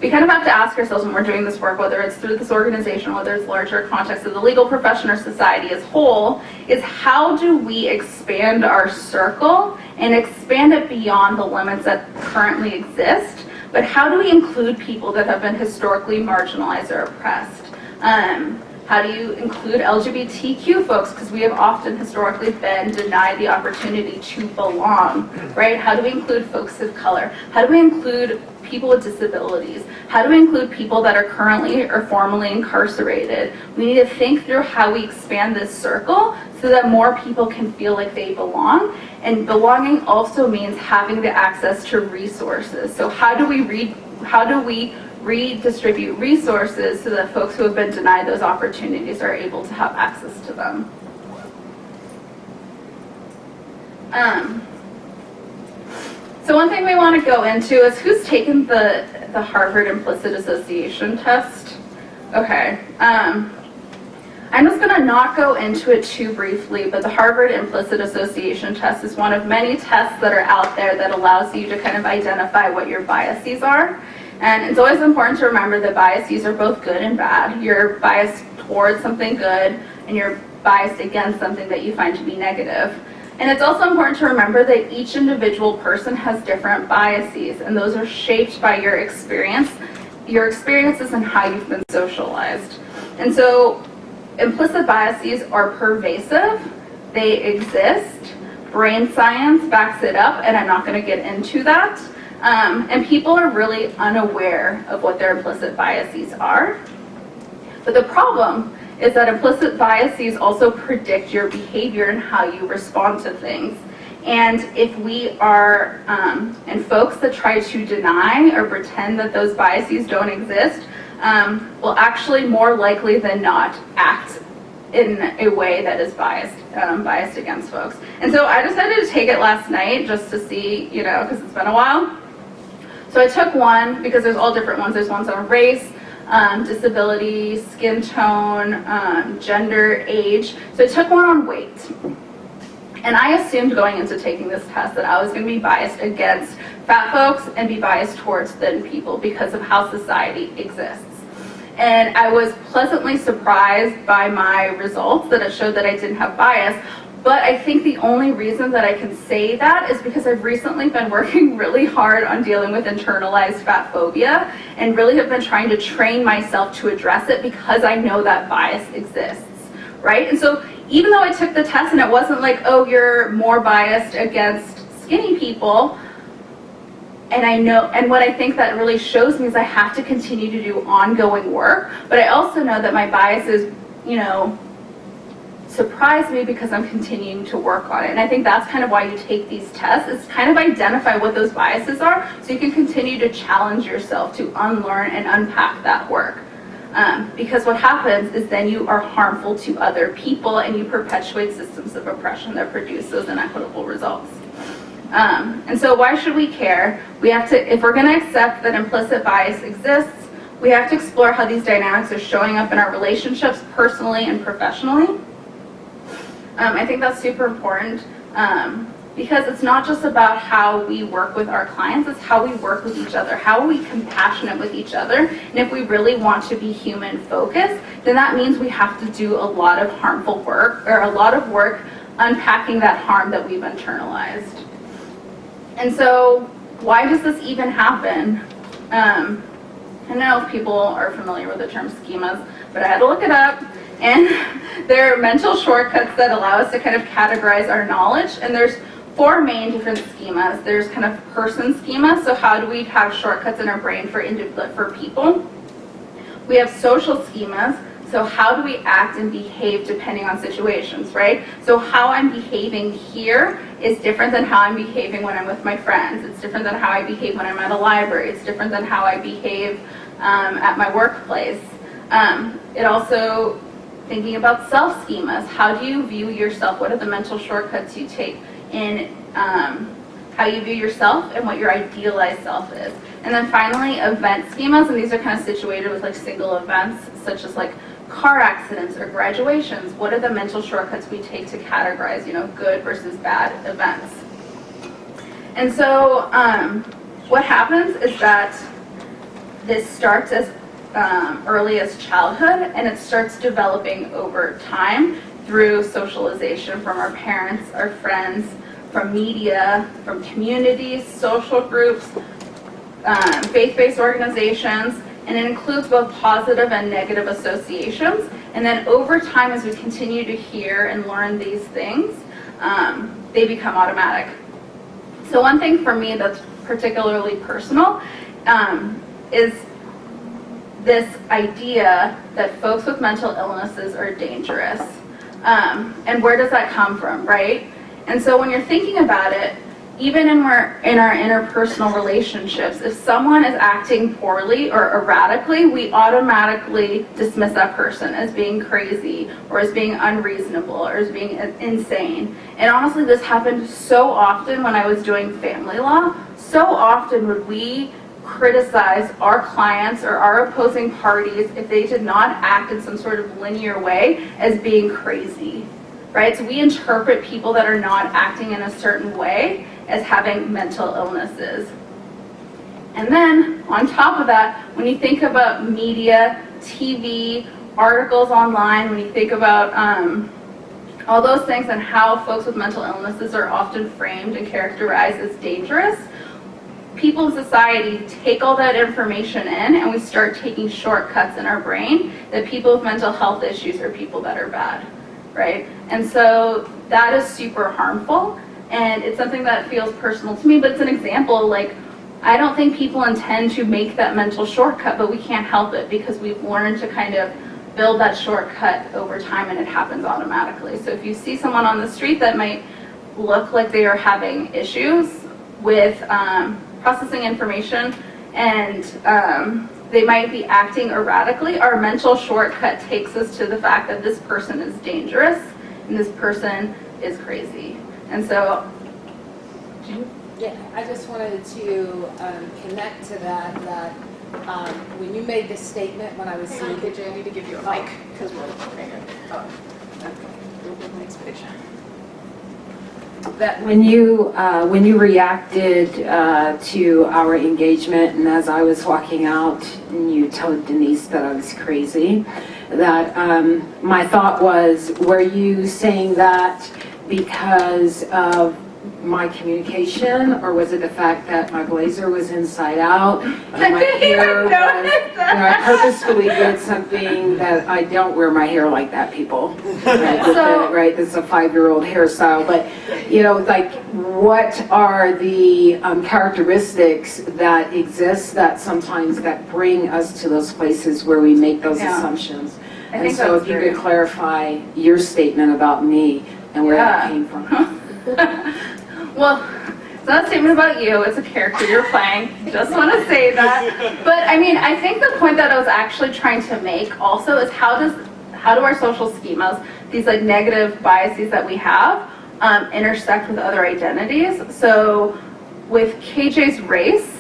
we kind of have to ask ourselves when we're doing this work, whether it's through this organization, whether it's larger context of the legal profession or society as whole, is how do we expand our circle and expand it beyond the limits that currently exist, but how do we include people that have been historically marginalized or oppressed? How do you include LGBTQ folks? Because we have often historically been denied the opportunity to belong, right? How do we include folks of color? How do we include people with disabilities? How do we include people that are currently or formerly incarcerated? We need to think through how we expand this circle so that more people can feel like they belong. And belonging also means having the access to resources. So how do we redistribute resources so that folks who have been denied those opportunities are able to have access to them? So one thing we want to go into is who's taken the Harvard Implicit Association test. Okay, I'm just going to not go into it too briefly, but the Harvard Implicit Association test is one of many tests that are out there that allows you to kind of identify what your biases are. And it's always important to remember that biases are both good and bad. You're biased towards something good, and you're biased against something that you find to be negative. And it's also important to remember that each individual person has different biases, and those are shaped by your experiences and how you've been socialized. And so implicit biases are pervasive, they exist, brain science backs it up, and I'm not going to get into that. And people are really unaware of what their implicit biases are. But the problem is that implicit biases also predict your behavior and how you respond to things. And if we are, and folks that try to deny or pretend that those biases don't exist, will actually more likely than not act in a way that is biased against folks. And so I decided to take it last night just to see, because it's been a while. So I took one, because there's all different ones. There's ones on race, disability, skin tone, gender, age. So I took one on weight. And I assumed going into taking this test that I was going to be biased against fat folks and be biased towards thin people because of how society exists. And I was pleasantly surprised by my results that it showed that I didn't have bias. But I think the only reason that I can say that is because I've recently been working really hard on dealing with internalized fat phobia and really have been trying to train myself to address it because I know that bias exists, right? And so even though I took the test and it wasn't like, oh, you're more biased against skinny people, and I know, and what I think that really shows me is I have to continue to do ongoing work, but I also know that my biases, surprise me because I'm continuing to work on it. And I think that's kind of why you take these tests, is kind of identify what those biases are so you can continue to challenge yourself to unlearn and unpack that work. Because what happens is then you are harmful to other people and you perpetuate systems of oppression that produce those inequitable results. And so why should we care? We have to, if we're going to accept that implicit bias exists, we have to explore how these dynamics are showing up in our relationships personally and professionally. I think that's super important because it's not just about how we work with our clients, it's how we work with each other. How are we compassionate with each other? And if we really want to be human focused, then that means we have to do a lot of harmful work, or a lot of work unpacking that harm that we've internalized. And so why does this even happen? I don't know if people are familiar with the term schemas, but I had to look it up. And there are mental shortcuts that allow us to kind of categorize our knowledge. And there's 4 main different schemas. There's kind of person schema. So how do we have shortcuts in our brain for people? We have social schemas. So how do we act and behave depending on situations, right? So how I'm behaving here is different than how I'm behaving when I'm with my friends. It's different than how I behave when I'm at a library. It's different than how I behave at my workplace. It also, thinking about self schemas. How do you view yourself? What are the mental shortcuts you take in how you view yourself and what your idealized self is? And then finally, event schemas, and these are kind of situated with like single events, such as like car accidents or graduations. What are the mental shortcuts we take to categorize, good versus bad events? And so what happens is that this starts as early as childhood, and it starts developing over time through socialization from our parents, our friends, from media, from communities, social groups, faith-based organizations, and it includes both positive and negative associations. And then over time, as we continue to hear and learn these things, they become automatic. So one thing for me that's particularly personal is this idea that folks with mental illnesses are dangerous. And where does that come from, right? And so when you're thinking about it, even in our interpersonal relationships, if someone is acting poorly or erratically, we automatically dismiss that person as being crazy or as being unreasonable or as being insane. And honestly, this happened so often when I was doing family law. So often would we criticize our clients or our opposing parties if they did not act in some sort of linear way as being crazy, right? So we interpret people that are not acting in a certain way as having mental illnesses. And then on top of that, when you think about media, TV, articles online, when you think about all those things and how folks with mental illnesses are often framed and characterized as dangerous, people in society take all that information in and we start taking shortcuts in our brain that people with mental health issues are people that are bad, right? And so that is super harmful, and it's something that feels personal to me, but it's an example, like, I don't think people intend to make that mental shortcut, but we can't help it because we've learned to kind of build that shortcut over time and it happens automatically. So if you see someone on the street that might look like they are having issues with processing information and they might be acting erratically, our mental shortcut takes us to the fact that this person is dangerous and this person is crazy. And so, Yeah, I just wanted to connect to that when you made this statement when I was Hang on, speaking. KJ, I need to give you a mic because we're recording it. Oh, okay. Next page. That when you reacted to our engagement, and as I was walking out, and you told Denise that I was crazy, that my thought was, were you saying that because of my communication, or was it the fact that my blazer was inside out and my hair was, I purposefully did something that I don't wear my hair like that, people. Right, this is a 5-year-old hairstyle, but like, what are the characteristics that exist that sometimes that bring us to those places where we make those assumptions? I And think so that's if you very could clarify your statement about me and where that came from. Well, it's not a statement about you, it's a character you're playing. Just want to say that. But I mean, I think the point that I was actually trying to make also is how do our social schemas, these like negative biases that we have, intersect with other identities. So with KJ's race,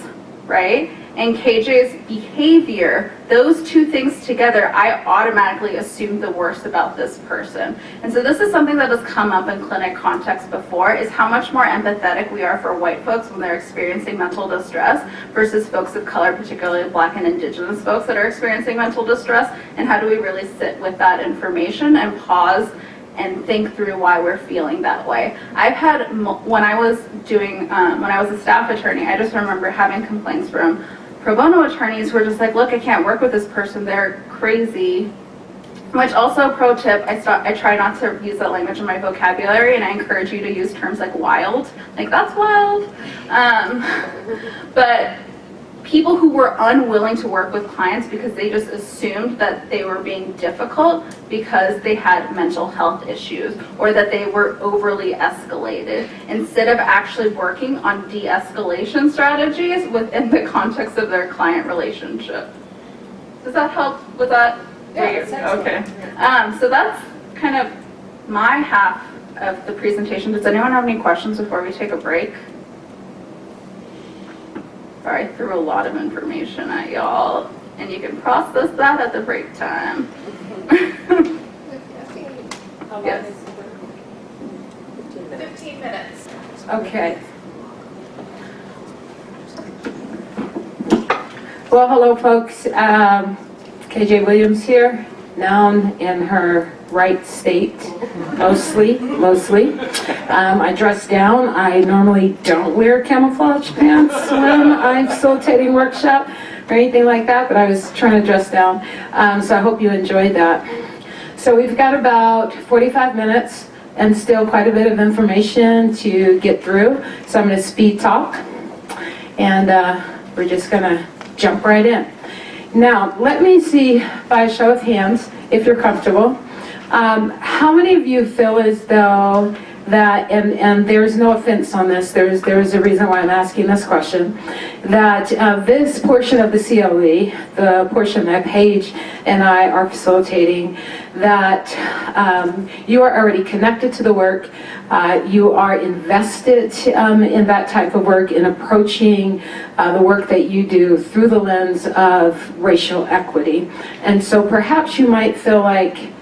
right, and KJ's behavior, those two things together, I automatically assumed the worst about this person. And so this is something that has come up in clinic context before, is how much more empathetic we are for white folks when they're experiencing mental distress versus folks of color, particularly Black and Indigenous folks that are experiencing mental distress, and how do we really sit with that information and pause and think through why we're feeling that way. I've had, when I was a staff attorney, I just remember having complaints from pro bono attorneys who were just like, look, I can't work with this person, they're crazy. Which also, pro tip, I try not to use that language in my vocabulary, and I encourage you to use terms like wild, like that's wild. But people who were unwilling to work with clients because they just assumed that they were being difficult because they had mental health issues or that they were overly escalated, instead of actually working on de-escalation strategies within the context of their client relationship. Does that help with that? Yeah, it's excellent. Okay. So that's kind of my half of the presentation. Does anyone have any questions before we take a break? Sorry, I threw a lot of information at y'all, and you can process that at the break time. How long Yes. is it? 15 minutes. Okay. Well, hello, folks. KJ Williams here, noun in her right state, mostly. I dress down. I normally don't wear camouflage pants when I'm facilitating workshop or anything like that, but I was trying to dress down. So I hope you enjoyed that. So we've got about 45 minutes and still quite a bit of information to get through. So I'm going to speed talk, and we're just going to jump right in. Now, let me see by a show of hands, if you're comfortable, how many of you feel as though that, and there's no offense on this, there's a reason why I'm asking this question, that this portion of the CLE, the portion that Paige and I are facilitating, that you are already connected to the work, you are invested in that type of work, in approaching the work that you do through the lens of racial equity. And so perhaps you might feel like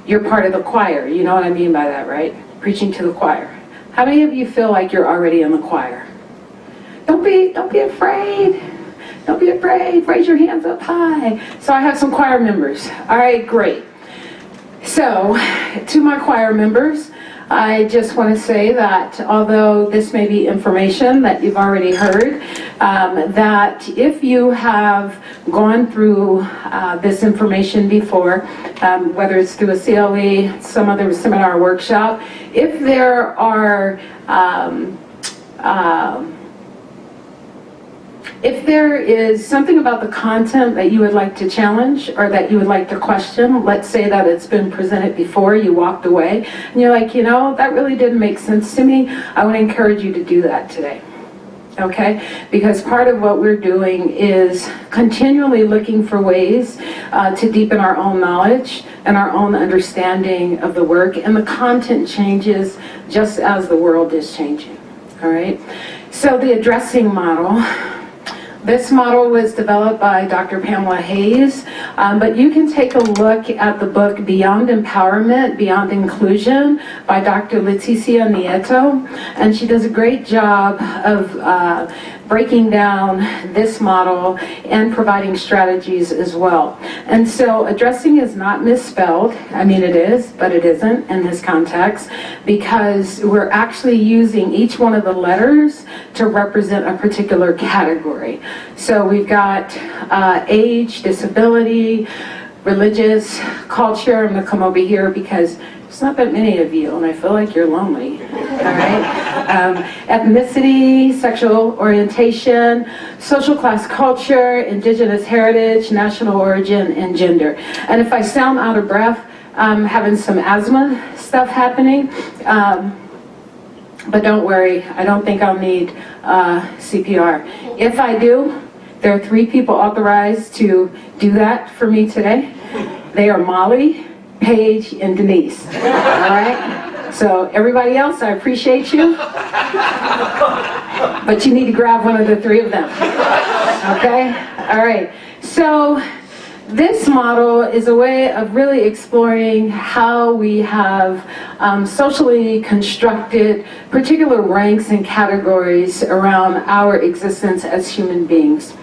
you're part of the choir. You know what I mean by that, right? Preaching to the choir. How many of you feel like you're already in the choir? Don't be afraid. Don't be afraid. Raise your hands up high. So I have some choir members. All right, great. So to my choir members, I just want to say that although this may be information that you've already heard, that if you have gone through this information before, whether it's through a CLE, some other seminar or workshop, if there are if there is something about the content that you would like to challenge or that you would like to question, let's say that it's been presented before, you walked away, and you're like, you know, that really didn't make sense to me, I would encourage you to do that today. Okay? Because part of what we're doing is continually looking for ways to deepen our own knowledge and our own understanding of the work, and the content changes just as the world is changing. All right? So the addressing model. This model was developed by Dr. Pamela Hayes, but you can take a look at the book Beyond Empowerment, Beyond Inclusion by Dr. Leticia Nieto, and she does a great job of breaking down this model and providing strategies as well. And so addressing is not misspelled. I mean, it is, but it isn't in this context, because we're actually using each one of the letters to represent a particular category. So we've got age, disability, religious culture. I'm gonna come over here because there's not that many of you, and I feel like you're lonely, all right? Ethnicity, sexual orientation, social class culture, indigenous heritage, national origin, and gender. And if I sound out of breath, I'm having some asthma stuff happening, but don't worry, I don't think I'll need CPR. If I do, there are 3 people authorized to do that for me today. They are Molly, Paige, and Denise, all right? So everybody else, I appreciate you, but you need to grab one of the 3 of them, okay? All right, so this model is a way of really exploring how we have socially constructed particular ranks and categories around our existence as human beings.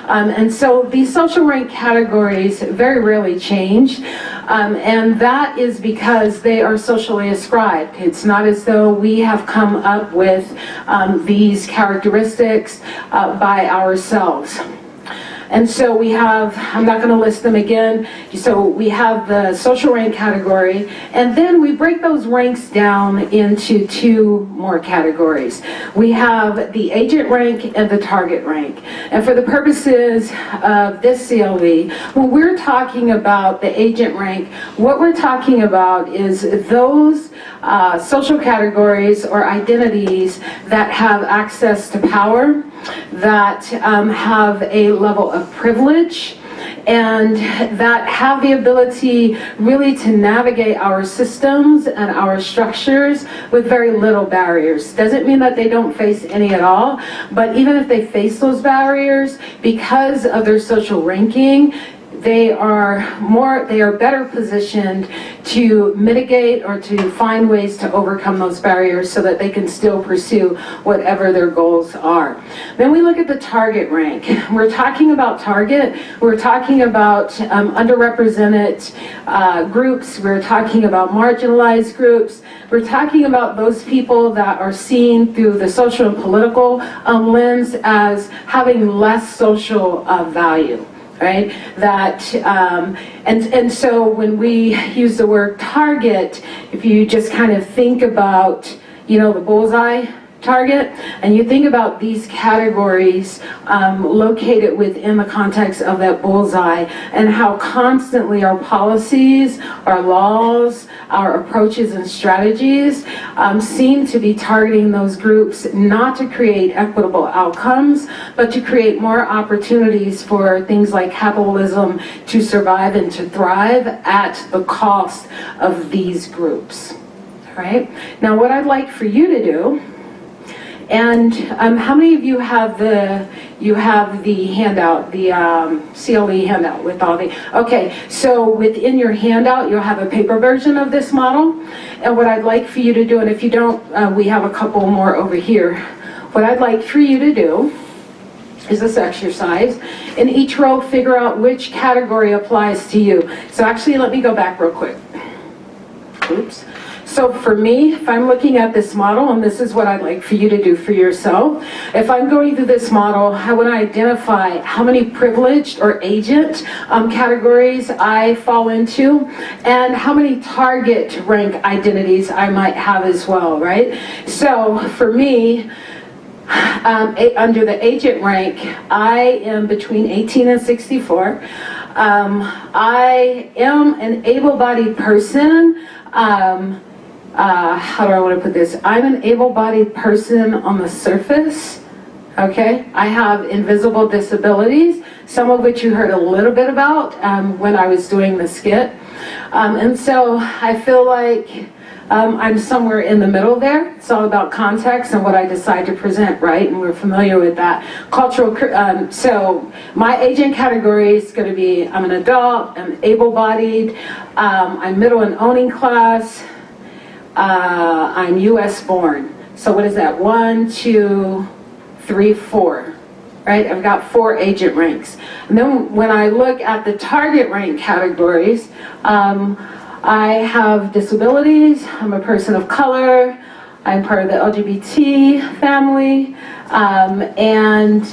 And so these social rank categories very rarely change, and that is because they are socially ascribed. It's not as though we have come up with these characteristics by ourselves. And so we have, I'm not going to list them again, so we have the social rank category, and then we break those ranks down into 2 more categories. We have the agent rank and the target rank. And for the purposes of this CLE, when we're talking about the agent rank, what we're talking about is those social categories or identities that have access to power, that have a level of privilege, and that have the ability really to navigate our systems and our structures with very little barriers. Doesn't mean that they don't face any at all, but even if they face those barriers, because of their social ranking, they are better positioned to mitigate or to find ways to overcome those barriers so that they can still pursue whatever their goals are. Then we look at the target rank. We're talking about target, we're talking about underrepresented groups, we're talking about marginalized groups, we're talking about those people that are seen through the social and political lens as having less social value. Right? That, and so when we use the word target, if you just kind of think about, you know, the bullseye target, and you think about these categories located within the context of that bullseye, and how constantly our policies, our laws, our approaches and strategies seem to be targeting those groups not to create equitable outcomes, but to create more opportunities for things like capitalism to survive and to thrive at the cost of these groups. All right? Now, what I'd like for you to do, and how many of you have the handout, the CLE handout with all the, okay, so within your handout, you'll have a paper version of this model. And what I'd like for you to do, and if you don't, we have a couple more over here. What I'd like for you to do is this exercise. In each row, figure out which category applies to you. So actually, let me go back real quick. Oops. So for me, if I'm looking at this model, and this is what I'd like for you to do for yourself, if I'm going through this model, I want to identify how many privileged or agent categories I fall into, and how many target rank identities I might have as well, right? So for me, under the agent rank, I am between 18 and 64. I am an able-bodied person. How do I want to put this? I'm an able-bodied person on the surface, okay? I have invisible disabilities, some of which you heard a little bit about when I was doing the skit. And so I feel like I'm somewhere in the middle there. It's all about context and what I decide to present, right? And we're familiar with that. Cultural, so my agent category is going to be, I'm an adult, I'm able-bodied, I'm middle and owning class, I'm US born. So what is that? 1, 2, 3, 4. Right? I've got 4 agent ranks. And then when I look at the target rank categories, I have disabilities, I'm a person of color, I'm part of the LGBT family, and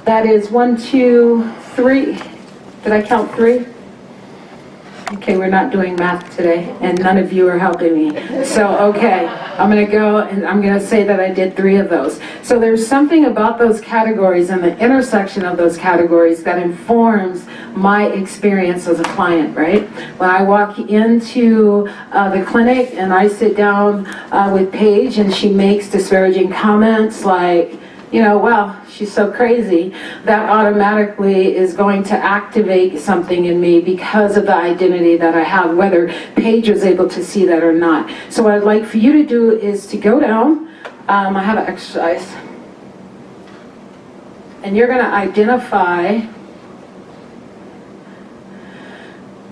that is 1, 2, 3. Did I count 3? Okay, we're not doing math today, and none of you are helping me. So, okay, I'm gonna go and I'm gonna say that I did 3 of those. So there's something about those categories and the intersection of those categories that informs my experience as a client, right? When I walk into the clinic and I sit down with Paige and she makes disparaging comments like, you know, well, she's so crazy, that automatically is going to activate something in me because of the identity that I have, whether Paige was able to see that or not. So what I'd like for you to do is to go down, I have an exercise, and you're gonna identify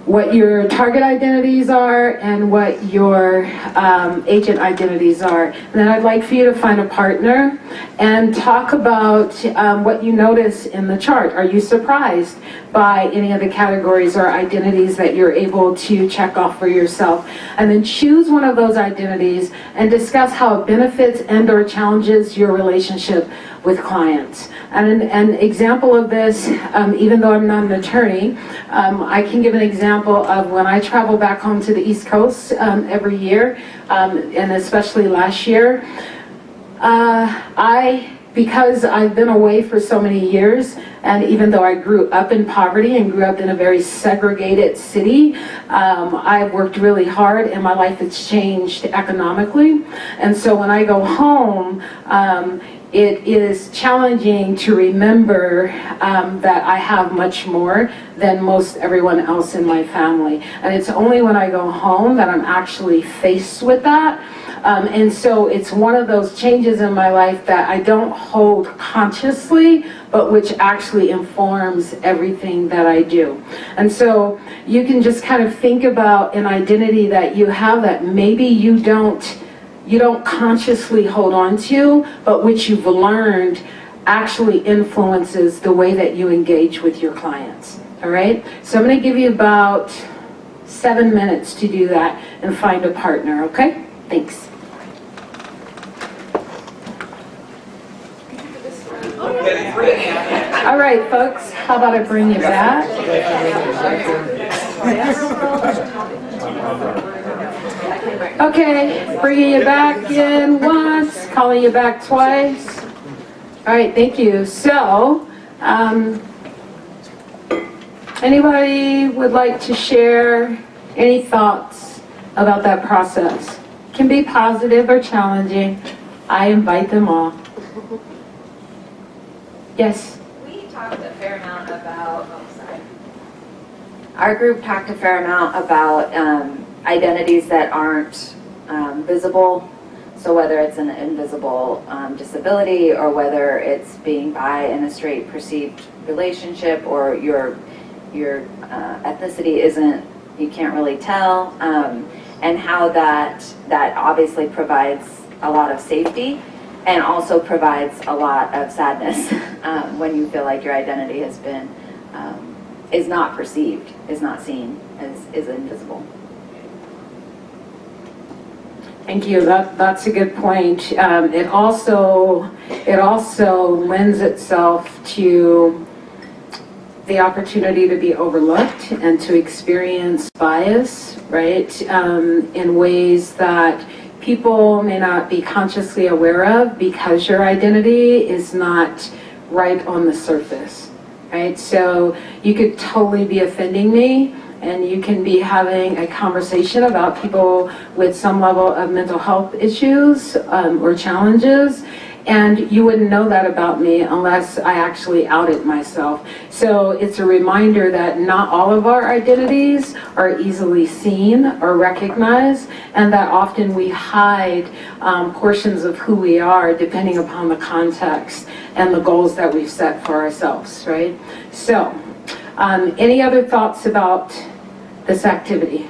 what your target identities are and what your agent identities are. And then I'd like for you to find a partner and talk about what you notice in the chart. Are you surprised by any of the categories or identities that you're able to check off for yourself? And then choose one of those identities and discuss how it benefits and or challenges your relationship with clients. And an example of this, even though I'm not an attorney, I can give an example of when I travel back home to the East Coast every year, and especially last year. Because I've been away for so many years, and even though I grew up in poverty and grew up in a very segregated city, I've worked really hard and my life has changed economically. And so when I go home, it is challenging to remember that I have much more than most everyone else in my family. And it's only when I go home that I'm actually faced with that. And so it's one of those changes in my life that I don't hold consciously, but which actually informs everything that I do. And so you can just kind of think about an identity that you have that maybe you don't consciously hold on to, but which you've learned actually influences the way that you engage with your clients. All right? So I'm going to give you about 7 minutes to do that and find a partner, okay? Thanks. All right, folks, how about I bring you back? Okay, bringing you back in once, calling you back twice. All right, thank you. So, anybody would like to share any thoughts about that process? Can be positive or challenging. I invite them all. Yes? We talked a fair amount about, our group talked a fair amount about identities that aren't visible. So whether it's an invisible disability or whether it's being bi in a straight perceived relationship or your ethnicity isn't, you can't really tell, and how that obviously provides a lot of safety and also provides a lot of sadness when you feel like your identity has been, is not perceived, is not seen, is invisible. Thank you. That's a good point. It also lends itself to the opportunity to be overlooked and to experience bias, right? In ways that people may not be consciously aware of because your identity is not right on the surface, right? So you could totally be offending me, and you can be having a conversation about people with some level of mental health issues or challenges, and you wouldn't know that about me unless I actually outed myself. So it's a reminder that not all of our identities are easily seen or recognized, and that often we hide portions of who we are depending upon the context and the goals that we've set for ourselves, right? So, any other thoughts about this activity?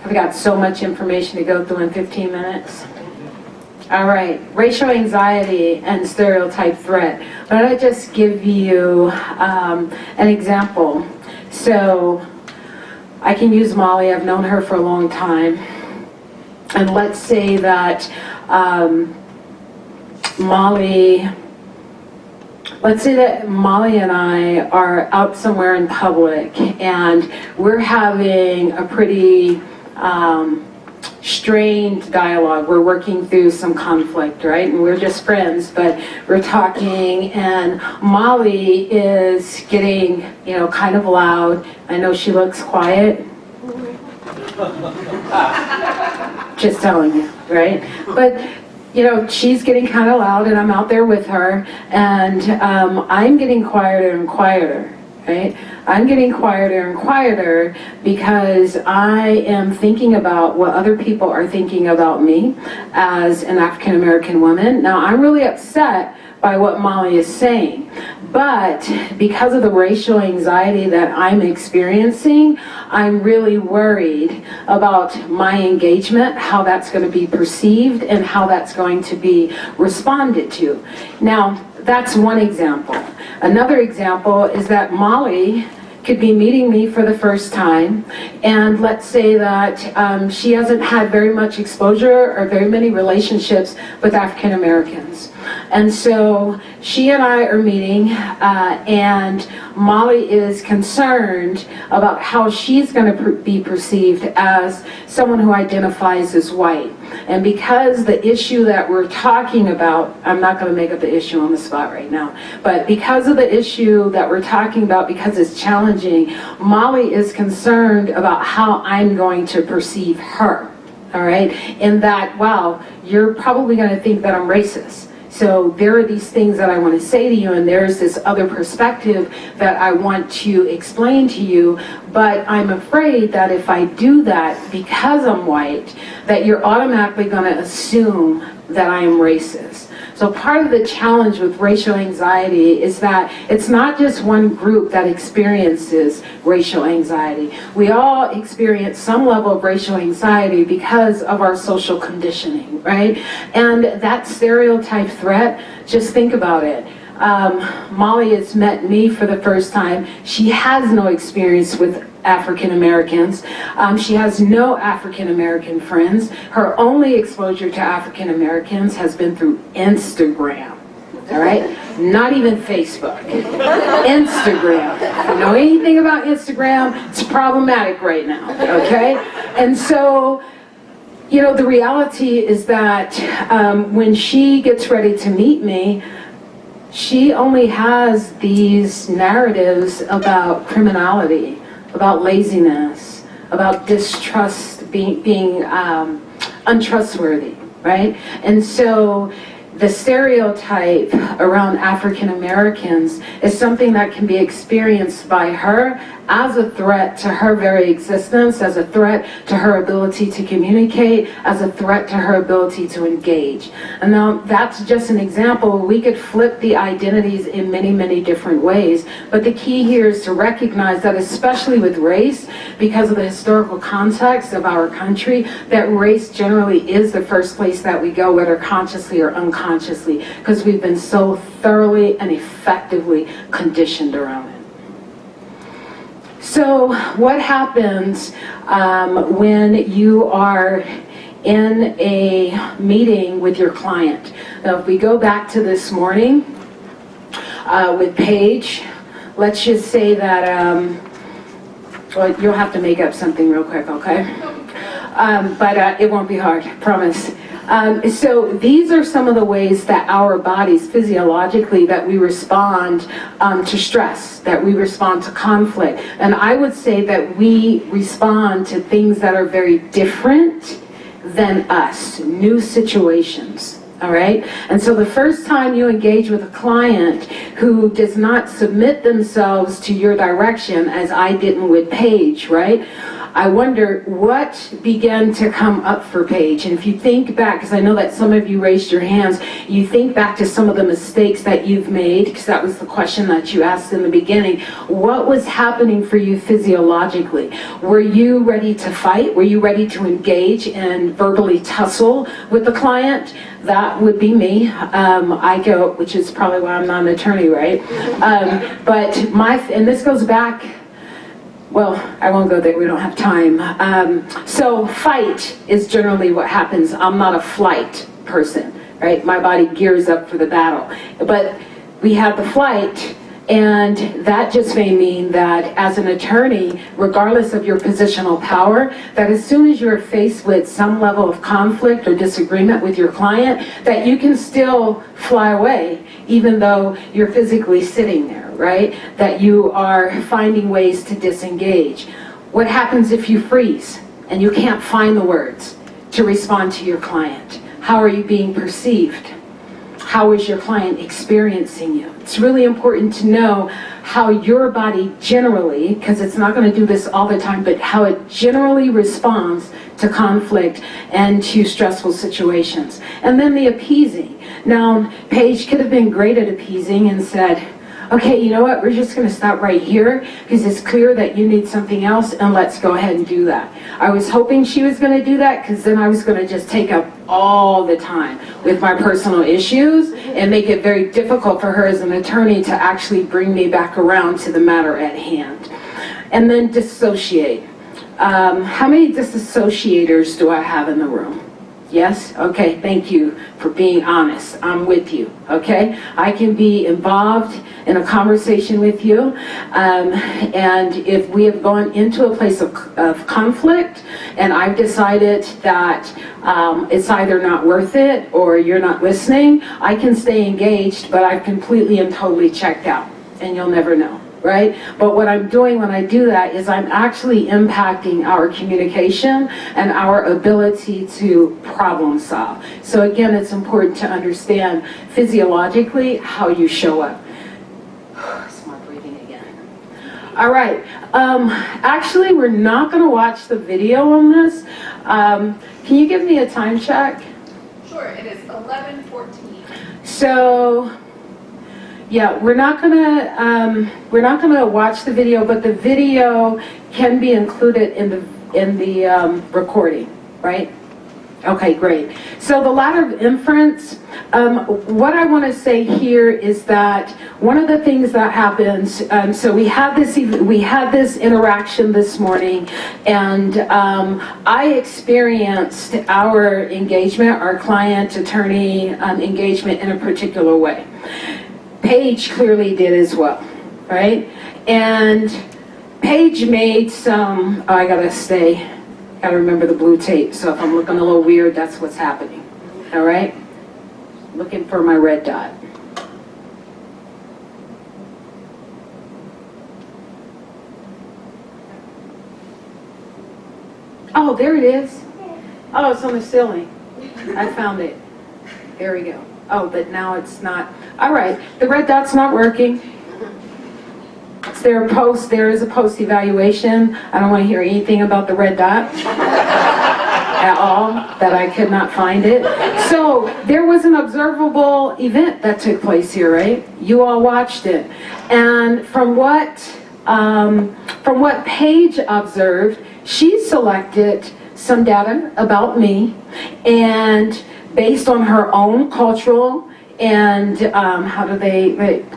I've got so much information to go through in 15 minutes. All right, racial anxiety and stereotype threat. Why don't I just give you an example? So I can use Molly. I've known her for a long time. And let's say that Molly let's say that Molly and I are out somewhere in public and we're having a pretty strained dialogue. We're working through some conflict, right? And we're just friends, but we're talking, and Molly is getting, kind of loud. I know she looks quiet. Just telling you, right? But she's getting kind of loud, and I'm out there with her, and I'm getting quieter and quieter, right? I'm getting quieter and quieter because I am thinking about what other people are thinking about me as an African American woman. Now, I'm really upset by what Molly is saying, but because of the racial anxiety that I'm experiencing, I'm really worried about my engagement, how that's going to be perceived, and how that's going to be responded to. Now, that's one example. Another example is that Molly could be meeting me for the first time, and let's say that she hasn't had very much exposure or very many relationships with African Americans. And so she and I are meeting, and Molly is concerned about how she's going to be perceived as someone who identifies as white. And because the issue that we're talking about, I'm not going to make up the issue on the spot right now, but because of the issue that we're talking about, because it's challenging, Molly is concerned about how I'm going to perceive her, all right? In that, wow, you're probably going to think that I'm racist. So there are these things that I want to say to you, and there's this other perspective that I want to explain to you, but I'm afraid that if I do that because I'm white, that you're automatically going to assume that I am racist. So part of the challenge with racial anxiety is that it's not just one group that experiences racial anxiety. We all experience some level of racial anxiety because of our social conditioning, right? And that stereotype threat, just think about it. Molly has met me for the first time. She has no experience with African Americans. She has no African American friends. Her only exposure to African Americans has been through Instagram, all right? Not even Facebook. Instagram. If you know anything about Instagram, it's problematic right now, okay? And so, the reality is that when she gets ready to meet me, she only has these narratives about criminality, about laziness, about distrust, being untrustworthy, right? And so the stereotype around African Americans is something that can be experienced by her as a threat to her very existence, as a threat to her ability to communicate, as a threat to her ability to engage. And now that's just an example. We could flip the identities in many, many different ways. But the key here is to recognize that, especially with race, because of the historical context of our country, that race generally is the first place that we go, whether consciously or unconsciously, because we've been so thoroughly and effectively conditioned around it. So what happens when you are in a meeting with your client? Now, if we go back to this morning with Paige, let's just say that, well, you'll have to make up something real quick, okay? But it won't be hard, promise. So these are some of the ways that our bodies physiologically that we respond to stress, that we respond to conflict. And I would say that we respond to things that are very different than us, new situations. All right? And so the first time you engage with a client who does not submit themselves to your direction, as I didn't with Paige, right? I wonder what began to come up for Paige. And if you think back, because I know that some of you raised your hands, you think back to some of the mistakes that you've made, because that was the question that you asked in the beginning. What was happening for you physiologically? Were you ready to fight? Were you ready to engage and verbally tussle with the client? That would be me. I go, which is probably why I'm not an attorney, right? And this goes back, well, I won't go there, we don't have time. So fight is generally what happens. I'm not a flight person, right? My body gears up for the battle. But we had the flight, and that just may mean that as an attorney, regardless of your positional power, that as soon as you're faced with some level of conflict or disagreement with your client, that you can still fly away, even though you're physically sitting there, right? That you are finding ways to disengage. What happens if you freeze and you can't find the words to respond to your client? How are you being perceived? How is your client experiencing you? It's really important to know how your body generally, because it's not going to do this all the time, but how it generally responds to conflict and to stressful situations. And then the appeasing. Now, Paige could have been great at appeasing and said, okay, you know what, we're just going to stop right here because it's clear that you need something else, and let's go ahead and do that. I was hoping she was going to do that because then I was going to just take up all the time with my personal issues and make it very difficult for her as an attorney to actually bring me back around to the matter at hand. And then dissociate. How many disassociators do I have in the room? Yes? Okay, thank you for being honest. I'm with you, okay? I can be involved in a conversation with you, and if we have gone into a place of conflict and I've decided that it's either not worth it or you're not listening, I can stay engaged, but I've completely and totally checked out, and you'll never know. Right? But what I'm doing when I do that is I'm actually impacting our communication and our ability to problem solve. So again, it's important to understand physiologically how you show up. Smart breathing again. All right. Actually, we're not going to watch the video on this. Can you give me a time check? Sure, it is 11:14. So, yeah, we're not gonna watch the video, but the video can be included in the recording, right? Okay, great. So the ladder of inference, what I want to say here is that one of the things that happens, so we had this interaction this morning, and I experienced our engagement, our client attorney engagement in a particular way. Paige clearly did as well, right? And Paige made some, I gotta remember the blue tape, so if I'm looking a little weird, that's what's happening, all right? Looking for my red dot. Oh, there it is. Oh, it's on the ceiling. I found it. There we go. Oh, but now it's not. All right, the red dot's not working. There is a post evaluation. I don't want to hear anything about the red dot at all, that I could not find it. So there was an observable event that took place here, right? You all watched it. And from what Paige observed, she selected some data about me, and based on her own cultural and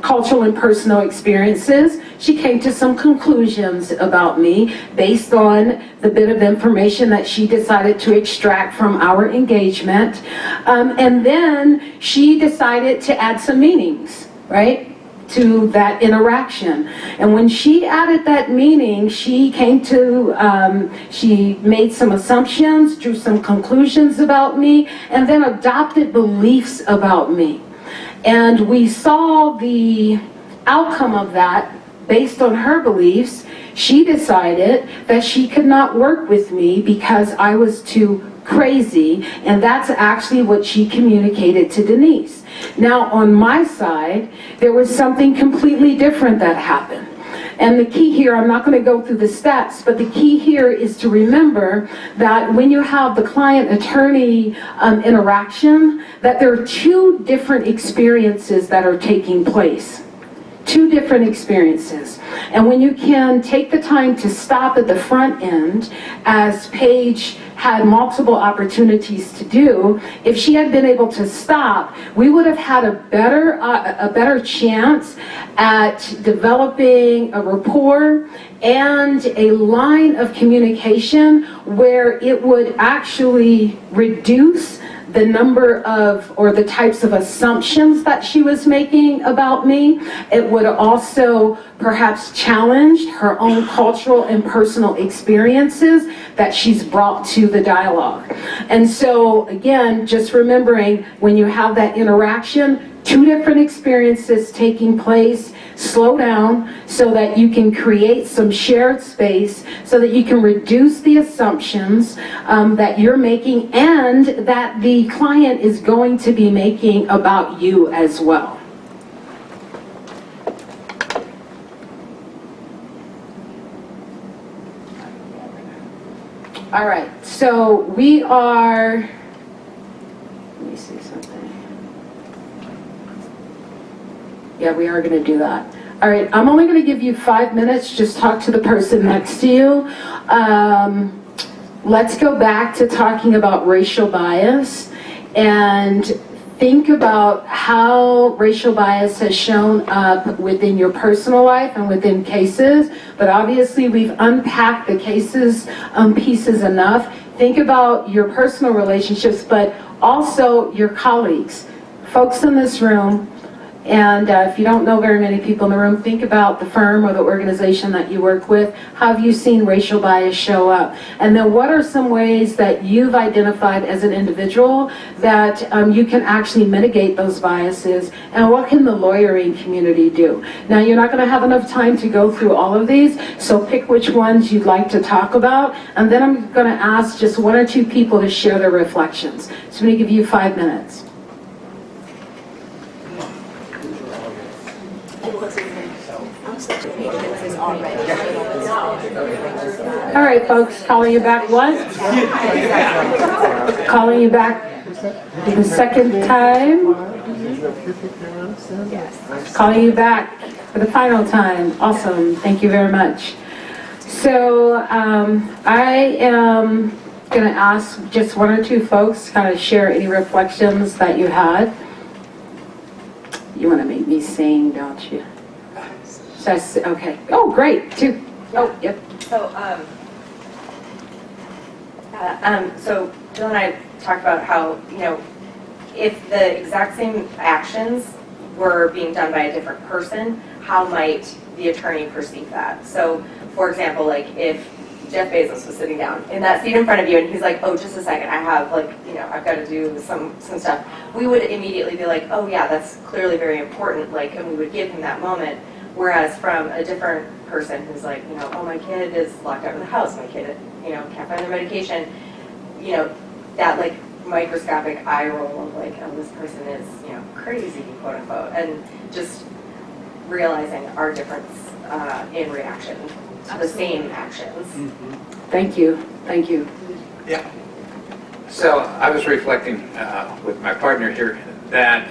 cultural and personal experiences, she came to some conclusions about me based on the bit of information that she decided to extract from our engagement. And then she decided to add some meanings, right, to that interaction. And when she added that meaning, she came to, she made some assumptions, drew some conclusions about me, and then adopted beliefs about me. And we saw the outcome of that based on her beliefs. She decided that she could not work with me because I was too crazy, and that's actually what she communicated to Denise. Now, on my side, there was something completely different that happened. And the key here, I'm not going to go through the steps, but the key here is to remember that when you have the client-attorney interaction, that there are two different experiences that are taking place. Two different experiences. And when you can take the time to stop at the front end, as Paige had multiple opportunities to do, if she had been able to stop, we would have had a better chance at developing a rapport and a line of communication where it would actually reduce the number of, or the types of assumptions that she was making about me. It would also perhaps challenge her own cultural and personal experiences that she's brought to the dialogue. And so again, just remembering when you have that interaction, two different experiences taking place, slow down so that you can create some shared space, so that you can reduce the assumptions that you're making and that the client is going to be making about you as well. All right, so we are, let me see something. Yeah, we are going to do that. All right, I'm only going to give you 5 minutes. Just talk to the person next to you. Let's go back to talking about racial bias and think about how racial bias has shown up within your personal life and within cases. But obviously, we've unpacked the cases pieces enough. Think about your personal relationships, but also your colleagues, folks in this room. And if you don't know very many people in the room, think about the firm or the organization that you work with. How have you seen racial bias show up? And then what are some ways that you've identified as an individual that you can actually mitigate those biases? And what can the lawyering community do? Now, you're not going to have enough time to go through all of these, so pick which ones you'd like to talk about. And then I'm going to ask just 1 or 2 people to share their reflections. So I'm going to give you 5 minutes. All right, folks, calling you back once. Calling you back the second time. Calling you back for the final time. Awesome, thank you very much. So I am going to ask just 1 or 2 folks to kind of share any reflections that you had. You want to make me sing, don't you? Okay. Oh, great. 2. Oh, yep. So Jill and I talked about how, if the exact same actions were being done by a different person, how might the attorney perceive that? So, for example, like if Jeff Bezos was sitting down in that seat in front of you and he's like, oh, just a second, I have I've got to do some stuff. We would immediately be like, oh yeah, that's clearly very important, and we would give him that moment. Whereas from a different person who's like, oh, my kid is locked out of the house, my kid, can't find their medication, that microscopic eye roll of oh, this person is, crazy, quote unquote, and just realizing our difference in reaction to the same actions. Thank you. Thank you. Yeah. So I was reflecting with my partner here that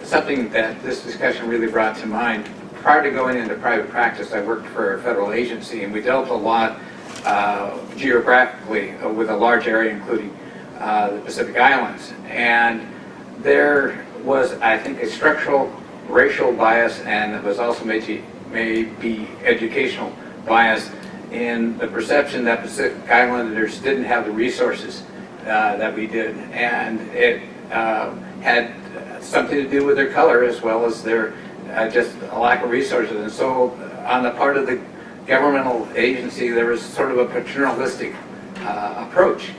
something that this discussion really brought to mind. Prior to going into private practice, I worked for a federal agency, and we dealt a lot geographically with a large area, including the Pacific Islands. And there was, I think, a structural racial bias, and it was also maybe educational bias in the perception that Pacific Islanders didn't have the resources that we did. And it had something to do with their color as well as their just a lack of resources. And so on the part of the governmental agency, there was sort of a paternalistic approach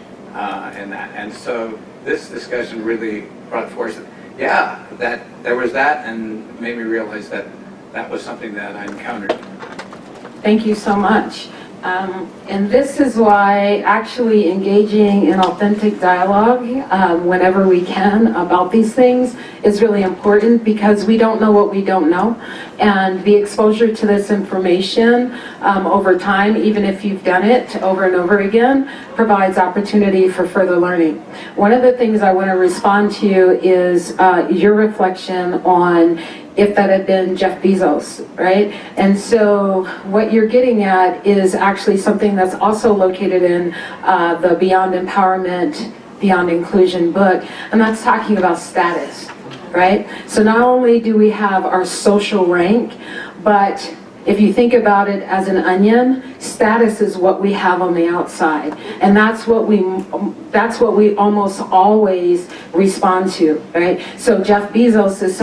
in that. And so this discussion really brought forth, yeah, that there was that, and made me realize that that was something that I encountered. Thank you so much. And this is why actually engaging in authentic dialogue whenever we can about these things is really important, because we don't know what we don't know. And the exposure to this information over time, even if you've done it over and over again, provides opportunity for further learning. One of the things I want to respond to is your reflection on if that had been Jeff Bezos, right? And so what you're getting at is actually something that's also located in the Beyond Empowerment, Beyond Inclusion book, and that's talking about status, right? So not only do we have our social rank, but if you think about it as an onion, status is what we have on the outside. And that's what we almost always respond to, right? So Jeff Bezos is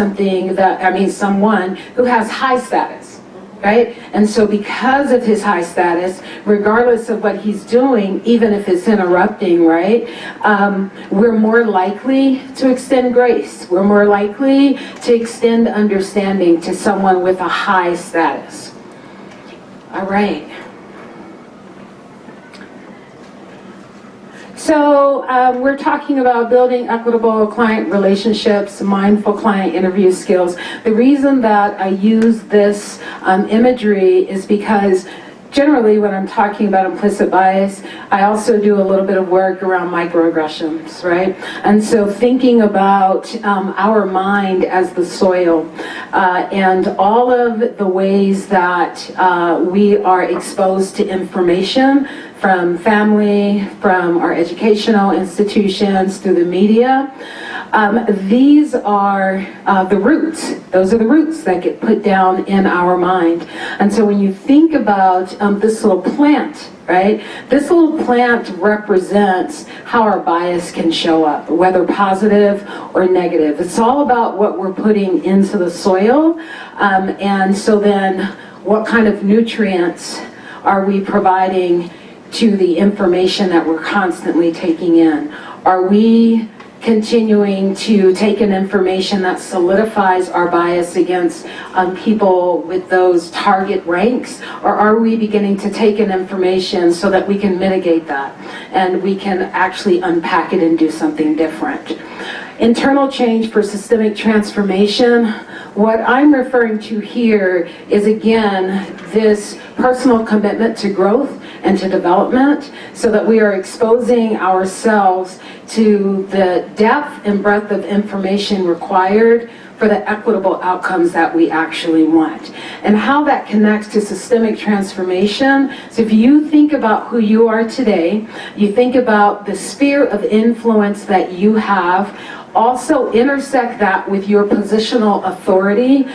someone who has high status, right? And so because of his high status, regardless of what he's doing, even if it's interrupting, right? We're more likely to extend grace. We're more likely to extend understanding to someone with a high status. All right. So we're talking about building equitable client relationships, mindful client interview skills. The reason that I use this imagery is because generally when I'm talking about implicit bias, I also do a little bit of work around microaggressions, right? And so thinking about our mind as the soil and all of the ways that we are exposed to information from family, from our educational institutions, through the media. These are the roots. Those are the roots that get put down in our mind. And so when you think about this little plant, right? This little plant represents how our bias can show up, whether positive or negative. It's all about what we're putting into the soil. And so then what kind of nutrients are we providing to the information that we're constantly taking in? Are we continuing to take in information that solidifies our bias against people with those target ranks? Or are we beginning to take in information so that we can mitigate that and we can actually unpack it and do something different? Internal change for systemic transformation. What I'm referring to here is, again, this personal commitment to growth and to development so that we are exposing ourselves to the depth and breadth of information required for the equitable outcomes that we actually want. And how that connects to systemic transformation. So if you think about who you are today, you think about the sphere of influence that you have, also intersect that with your positional authority.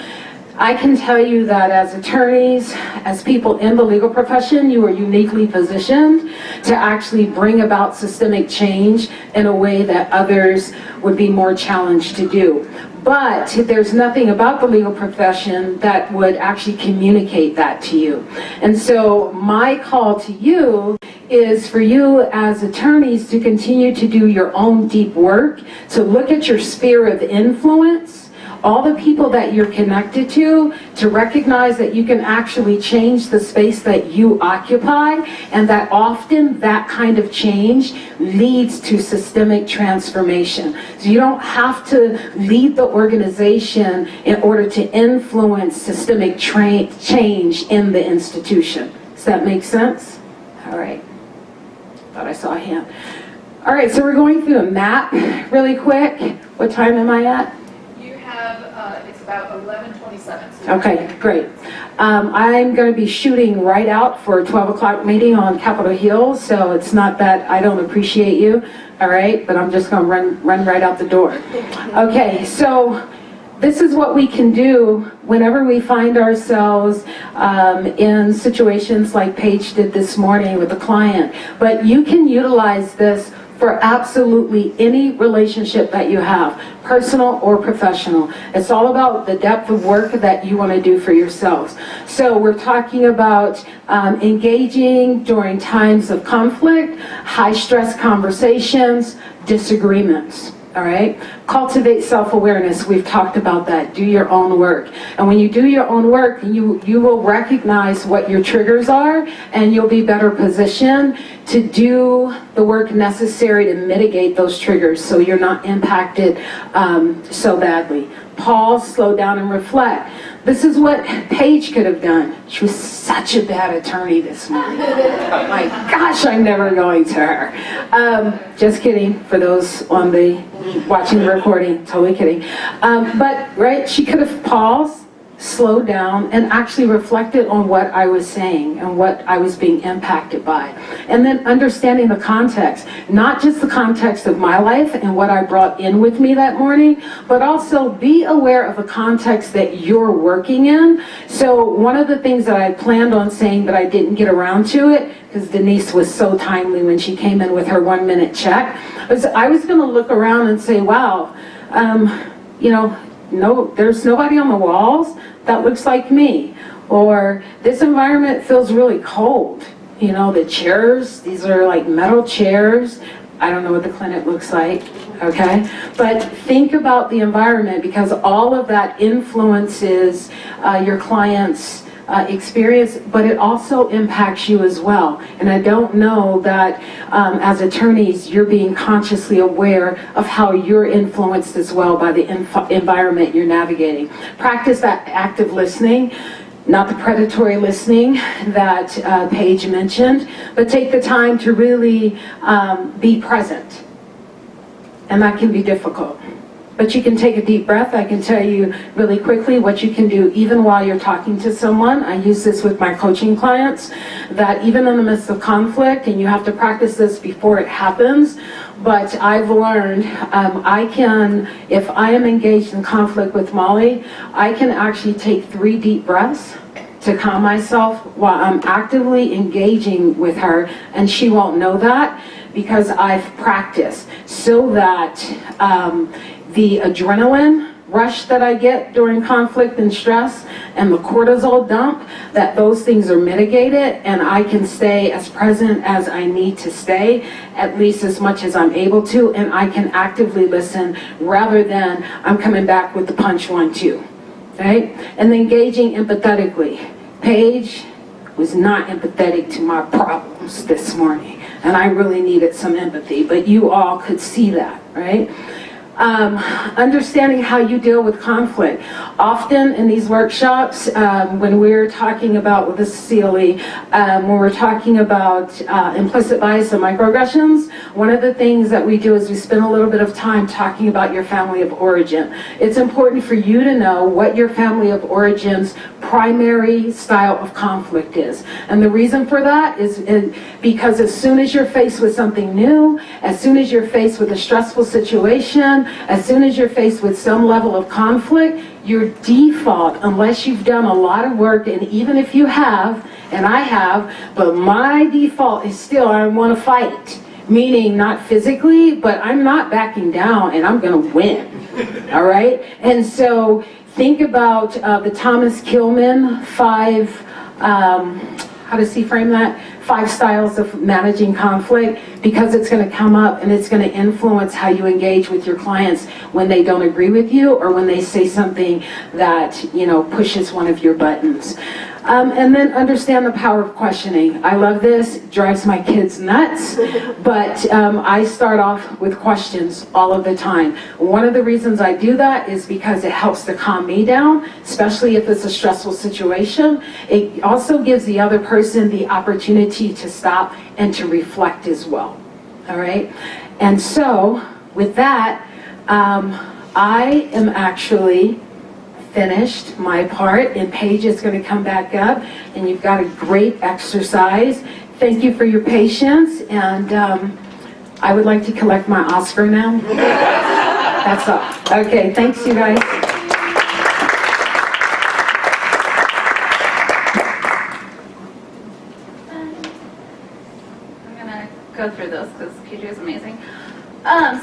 I can tell you that as attorneys, as people in the legal profession, you are uniquely positioned to actually bring about systemic change in a way that others would be more challenged to do. But there's nothing about the legal profession that would actually communicate that to you. And so my call to you is for you as attorneys to continue to do your own deep work, to look at your sphere of influence, all the people that you're connected to recognize that you can actually change the space that you occupy, and that often that kind of change leads to systemic transformation. So you don't have to lead the organization in order to influence systemic change in the institution. Does that make sense? All right. Thought I saw a hand. All right, so we're going through a map really quick. What time am I at? It's about 11:27. Okay, great. I'm going to be shooting right out for a 12 o'clock meeting on Capitol Hill, so it's not that I don't appreciate you, all right, but I'm just going to run right out the door. Okay, so this is what we can do whenever we find ourselves in situations like Paige did this morning with a client, but you can utilize this for absolutely any relationship that you have, personal or professional. It's all about the depth of work that you want to do for yourselves. So we're talking about engaging during times of conflict, high stress conversations, disagreements. All right? Cultivate self-awareness. We've talked about that. Do your own work. And when you do your own work, you will recognize what your triggers are, and you'll be better positioned to do the work necessary to mitigate those triggers so you're not impacted so badly. Pause, slow down, and reflect. This is what Paige could have done. She was such a bad attorney this morning. My gosh, I'm never going to her. Just kidding, for those on the watching the recording, totally kidding. But, right, she could have paused, slowed down, and actually reflected on what I was saying and what I was being impacted by. And then understanding the context, not just the context of my life and what I brought in with me that morning, but also be aware of the context that you're working in. So one of the things that I planned on saying, but I didn't get around to it, because Denise was so timely when she came in with her 1-minute check, was I was going to look around and say, wow, you know, no, there's nobody on the walls that looks like me. Or this environment feels really cold. You know, the chairs, these are like metal chairs. I don't know what the clinic looks like, okay? But think about the environment, because all of that influences your client's experience, but it also impacts you as well. And I don't know that as attorneys, you're being consciously aware of how you're influenced as well by the environment you're navigating. Practice that active listening, not the predatory listening that Paige mentioned, but take the time to really be present. And that can be difficult. But you can take a deep breath. I can tell you really quickly what you can do even while you're talking to someone. I use this with my coaching clients, that even in the midst of conflict, and you have to practice this before it happens, but I've learned I can, if I am engaged in conflict with Molly, I can actually take 3 deep breaths to calm myself while I'm actively engaging with her, and she won't know that because I've practiced, so that the adrenaline rush that I get during conflict and stress and the cortisol dump, that those things are mitigated and I can stay as present as I need to stay, at least as much as I'm able to, and I can actively listen rather than I'm coming back with the punch 1-2, right? And engaging empathetically. Paige was not empathetic to my problems this morning, and I really needed some empathy, but you all could see that, right? Understanding how you deal with conflict. Often in these workshops, when we're talking about with the CLE, when we're talking about implicit bias and microaggressions, one of the things that we do is we spend a little bit of time talking about your family of origin. It's important for you to know what your family of origin's primary style of conflict is. And the reason for that is because as soon as you're faced with something new, as soon as you're faced with a stressful situation, as soon as you're faced with some level of conflict, your default, unless you've done a lot of work, and even if you have, and I have, but my default is still I want to fight. Meaning not physically, but I'm not backing down and I'm going to win. All right? And so think about the Thomas Kilmann 5, how does he frame that? 5 styles of managing conflict, because it's going to come up and it's going to influence how you engage with your clients when they don't agree with you or when they say something that, you know, pushes one of your buttons. And then understand the power of questioning. I love this, it drives my kids nuts, but I start off with questions all of the time. One of the reasons I do that is because it helps to calm me down, especially if it's a stressful situation. It also gives the other person the opportunity to stop and to reflect as well. All right? And so, with that, I am actually finished my part, and Paige is going to come back up, and you've got a great exercise. Thank you for your patience, and I would like to collect my Oscar now. That's all. Okay, thanks you guys. I'm gonna go through this because PJ is amazing.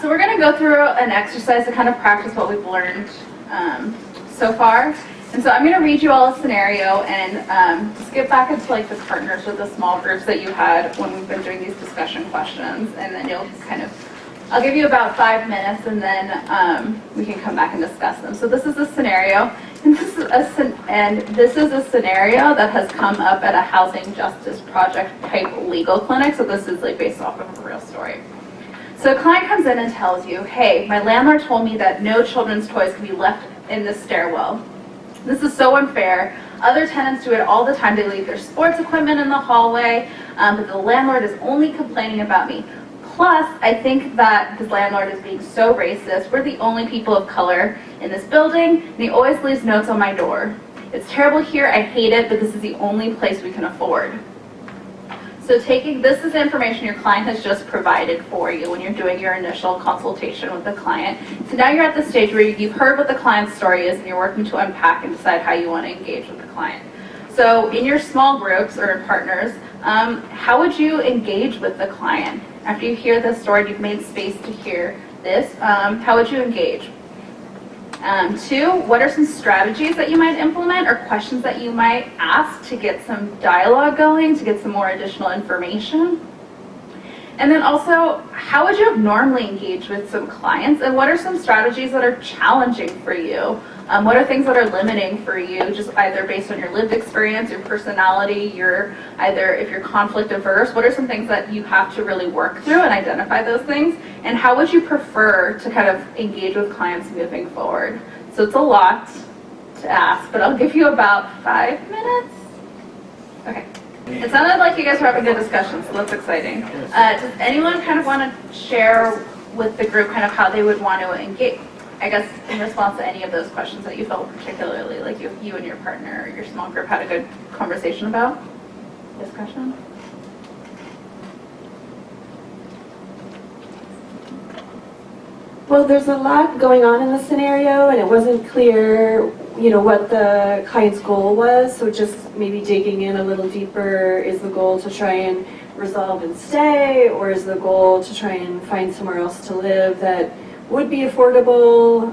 So we're gonna go through an exercise to kind of practice what we've learned so far. And so I'm going to read you all a scenario and just get back into like the partners or the small groups that you had when we've been doing these discussion questions, and then you'll kind of, I'll give you about 5 minutes and then we can come back and discuss them. So this is a scenario, and this is a scenario that has come up at a housing justice project type legal clinic. So this is like based off of a real story. So a client comes in and tells you, hey, my landlord told me that no children's toys can be left in the stairwell. This is so unfair. Other tenants do it all the time. They leave their sports equipment in the hallway, but the landlord is only complaining about me. Plus, I think that this landlord is being so racist. We're the only people of color in this building, and he always leaves notes on my door. it's terrible here, I hate it, but this is the only place we can afford. So this is information your client has just provided for you when you're doing your initial consultation with the client. So now you're at the stage where you've heard what the client's story is and you're working to unpack and decide how you want to engage with the client. So in your small groups or in partners, how would you engage with the client? After you hear this story, you've made space to hear this, how would you engage? 2, what are some strategies that you might implement or questions that you might ask to get some dialogue going, to get some more additional information? And then also, how would you have normally engaged with some clients, and what are some strategies that are challenging for you? What are things that are limiting for you, just either based on your lived experience, your personality, if you're conflict averse, what are some things that you have to really work through and identify those things? And how would you prefer to kind of engage with clients moving forward? So it's a lot to ask, but I'll give you about 5 minutes. Okay. It sounded like you guys were having good discussions, so that's exciting. Does anyone kind of want to share with the group kind of how they would want to engage? I guess in response to any of those questions that you felt particularly like you and your partner or your small group had a good conversation about? Discussion? Well, there's a lot going on in the scenario, and it wasn't clear, what the client's goal was. So just maybe digging in a little deeper, is the goal to try and resolve and stay, or is the goal to try and find somewhere else to live that would be affordable?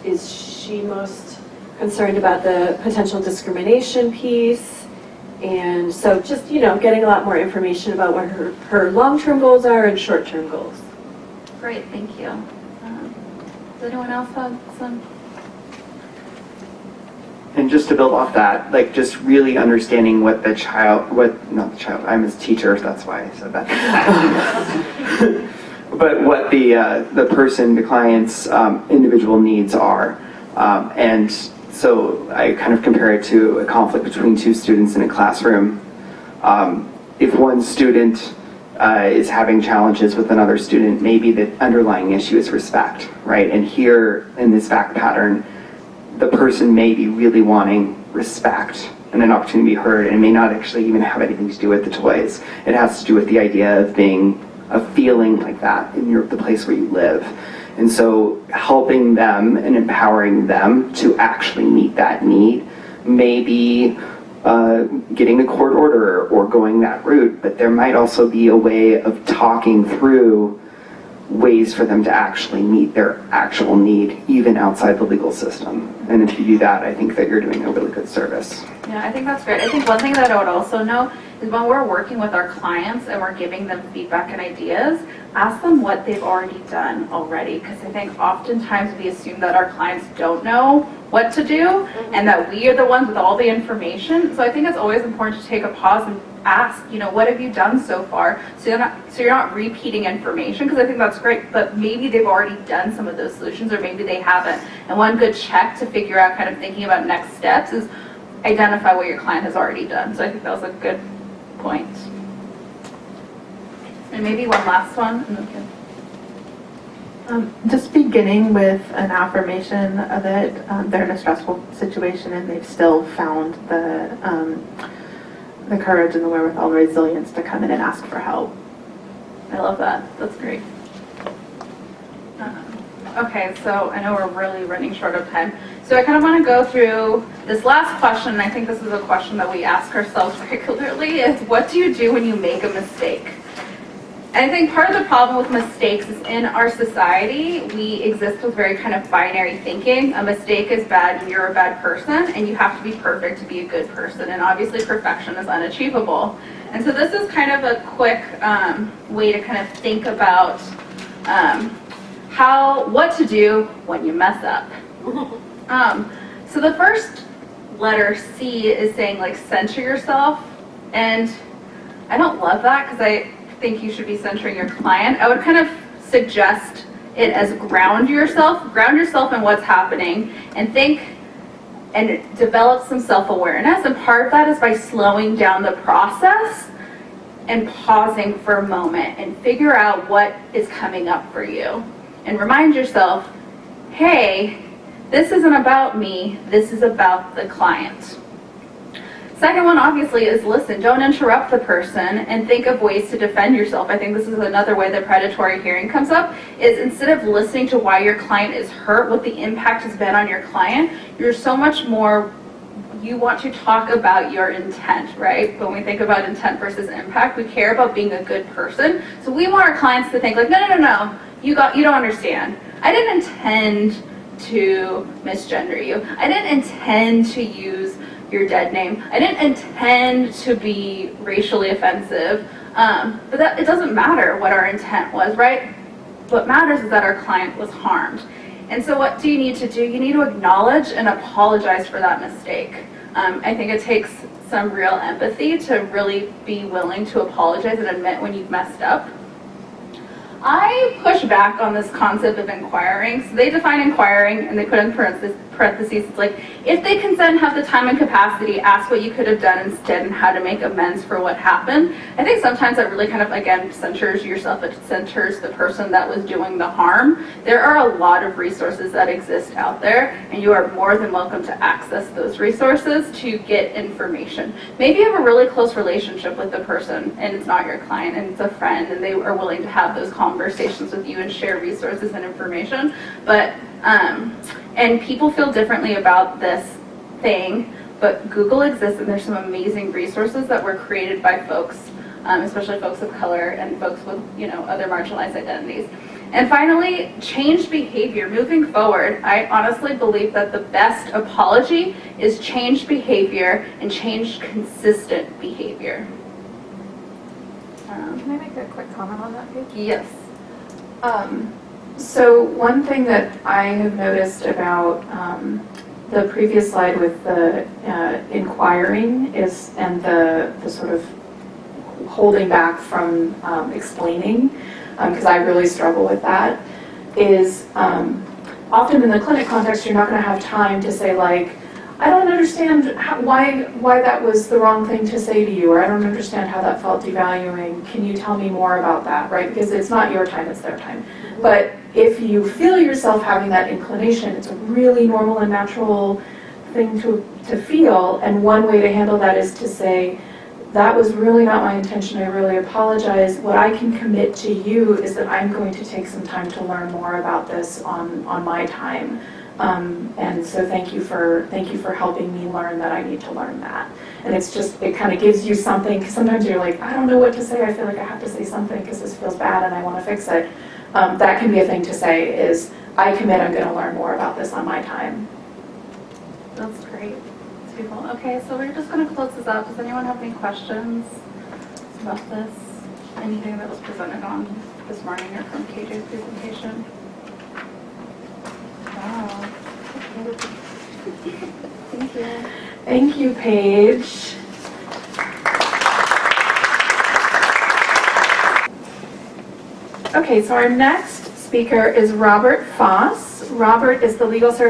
Is she most concerned about the potential discrimination piece? And so just, getting a lot more information about what her long-term goals are and short-term goals. Great, thank you. Does anyone else have some? And just to build off that, just really understanding what I'm his teacher, that's why I said that. But what the client's individual needs are. And so I kind of compare it to a conflict between 2 students in a classroom. If one student is having challenges with another student, maybe the underlying issue is respect, right? And here in this fact pattern, the person may be really wanting respect and an opportunity to be heard, and it may not actually even have anything to do with the toys. It has to do with the idea of feeling like that in the place where you live. And so helping them and empowering them to actually meet that need may be getting a court order or going that route, but there might also be a way of talking through ways for them to actually meet their actual need, even outside the legal system. And if you do that, I think that you're doing a really good service. Yeah, I think that's great. I think one thing that I would also know is when we're working with our clients and we're giving them feedback and ideas, ask them what they've already done already, because I think oftentimes we assume that our clients don't know what to do and that we are the ones with all the information. So I think it's always important to take a pause and ask, what have you done so far? So you're not repeating information, because I think that's great, but maybe they've already done some of those solutions or maybe they haven't. And one good check to figure out kind of thinking about next steps is identify what your client has already done. So I think that was a good point. And maybe one last one. Just beginning with an affirmation that they're in a stressful situation and they've still found the courage and the wherewithal, the resilience to come in and ask for help. I love that. That's great. Okay, so I know we're really running short of time. So I kind of want to go through this last question, and I think this is a question that we ask ourselves regularly, is what do you do when you make a mistake? And I think part of the problem with mistakes is in our society, we exist with very kind of binary thinking. A mistake is bad and you're a bad person, and you have to be perfect to be a good person. And obviously perfection is unachievable. And so this is kind of a quick way to kind of think about what to do when you mess up. So the first letter C is saying center yourself. And I don't love that because I think you should be centering your client. I would kind of suggest it as ground yourself in what's happening and think and develop some self-awareness. And part of that is by slowing down the process and pausing for a moment and figure out what is coming up for you. And remind yourself, hey, This isn't about me, this is about the client. Second one, obviously, is listen. Don't interrupt the person and think of ways to defend yourself. I think this is another way that predatory hearing comes up, is instead of listening to why your client is hurt, what the impact has been on your client, you're so much more, you want to talk about your intent, right? When we think about intent versus impact, we care about being a good person. So we want our clients to think like, no, you don't understand. I didn't intend to misgender you. I didn't intend to use your dead name. I didn't intend to be racially offensive, but that it doesn't matter what our intent was, right? What matters is that our client was harmed. And so what do you need to do? You need to acknowledge and apologize for that mistake. I think it takes some real empathy to really be willing to apologize and admit when you've messed up. I push back on this concept of inquiring. So they define inquiring and they put in parentheses, it's like, if they consent and have the time and capacity, ask what you could have done instead and how to make amends for what happened. I think sometimes that really kind of, again, centers yourself, it centers the person that was doing the harm. There are a lot of resources that exist out there, and you are more than welcome to access those resources to get information. Maybe you have a really close relationship with the person and it's not your client and it's a friend and they are willing to have those conversations with you and share resources and information, but and people feel differently about this thing, but Google exists and there's some amazing resources that were created by folks, especially folks of color and folks with, other marginalized identities. And finally, change behavior. Moving forward, I honestly believe that the best apology is changed behavior and changed consistent behavior. Can I make a quick comment on that, Paige? Yes. So one thing that I have noticed about the previous slide with the inquiring is, and the sort of holding back from explaining, because I really struggle with that, is often in the clinic context you're not going to have time to say like, I don't understand why that was the wrong thing to say to you, or I don't understand how that felt devaluing. Can you tell me more about that, right? Because it's not your time, it's their time. But if you feel yourself having that inclination, it's a really normal and natural thing to feel, and one way to handle that is to say, that was really not my intention, I really apologize. What I can commit to you is that I'm going to take some time to learn more about this on my time. And so thank you for helping me learn that I need to learn that. And it's just, it kind of gives you something, because sometimes you're like, I don't know what to say, I feel like I have to say something because this feels bad and I want to fix it. That can be a thing to say, is I commit I'm going to learn more about this on my time. That's great. That's beautiful. Okay, so we're just going to close this out. Does anyone have any questions about this? Anything that was presented on this morning or from KJ's presentation? Wow. Thank you. Thank you, Paige. Okay, so our next speaker is Robert Foss. Robert is the legal service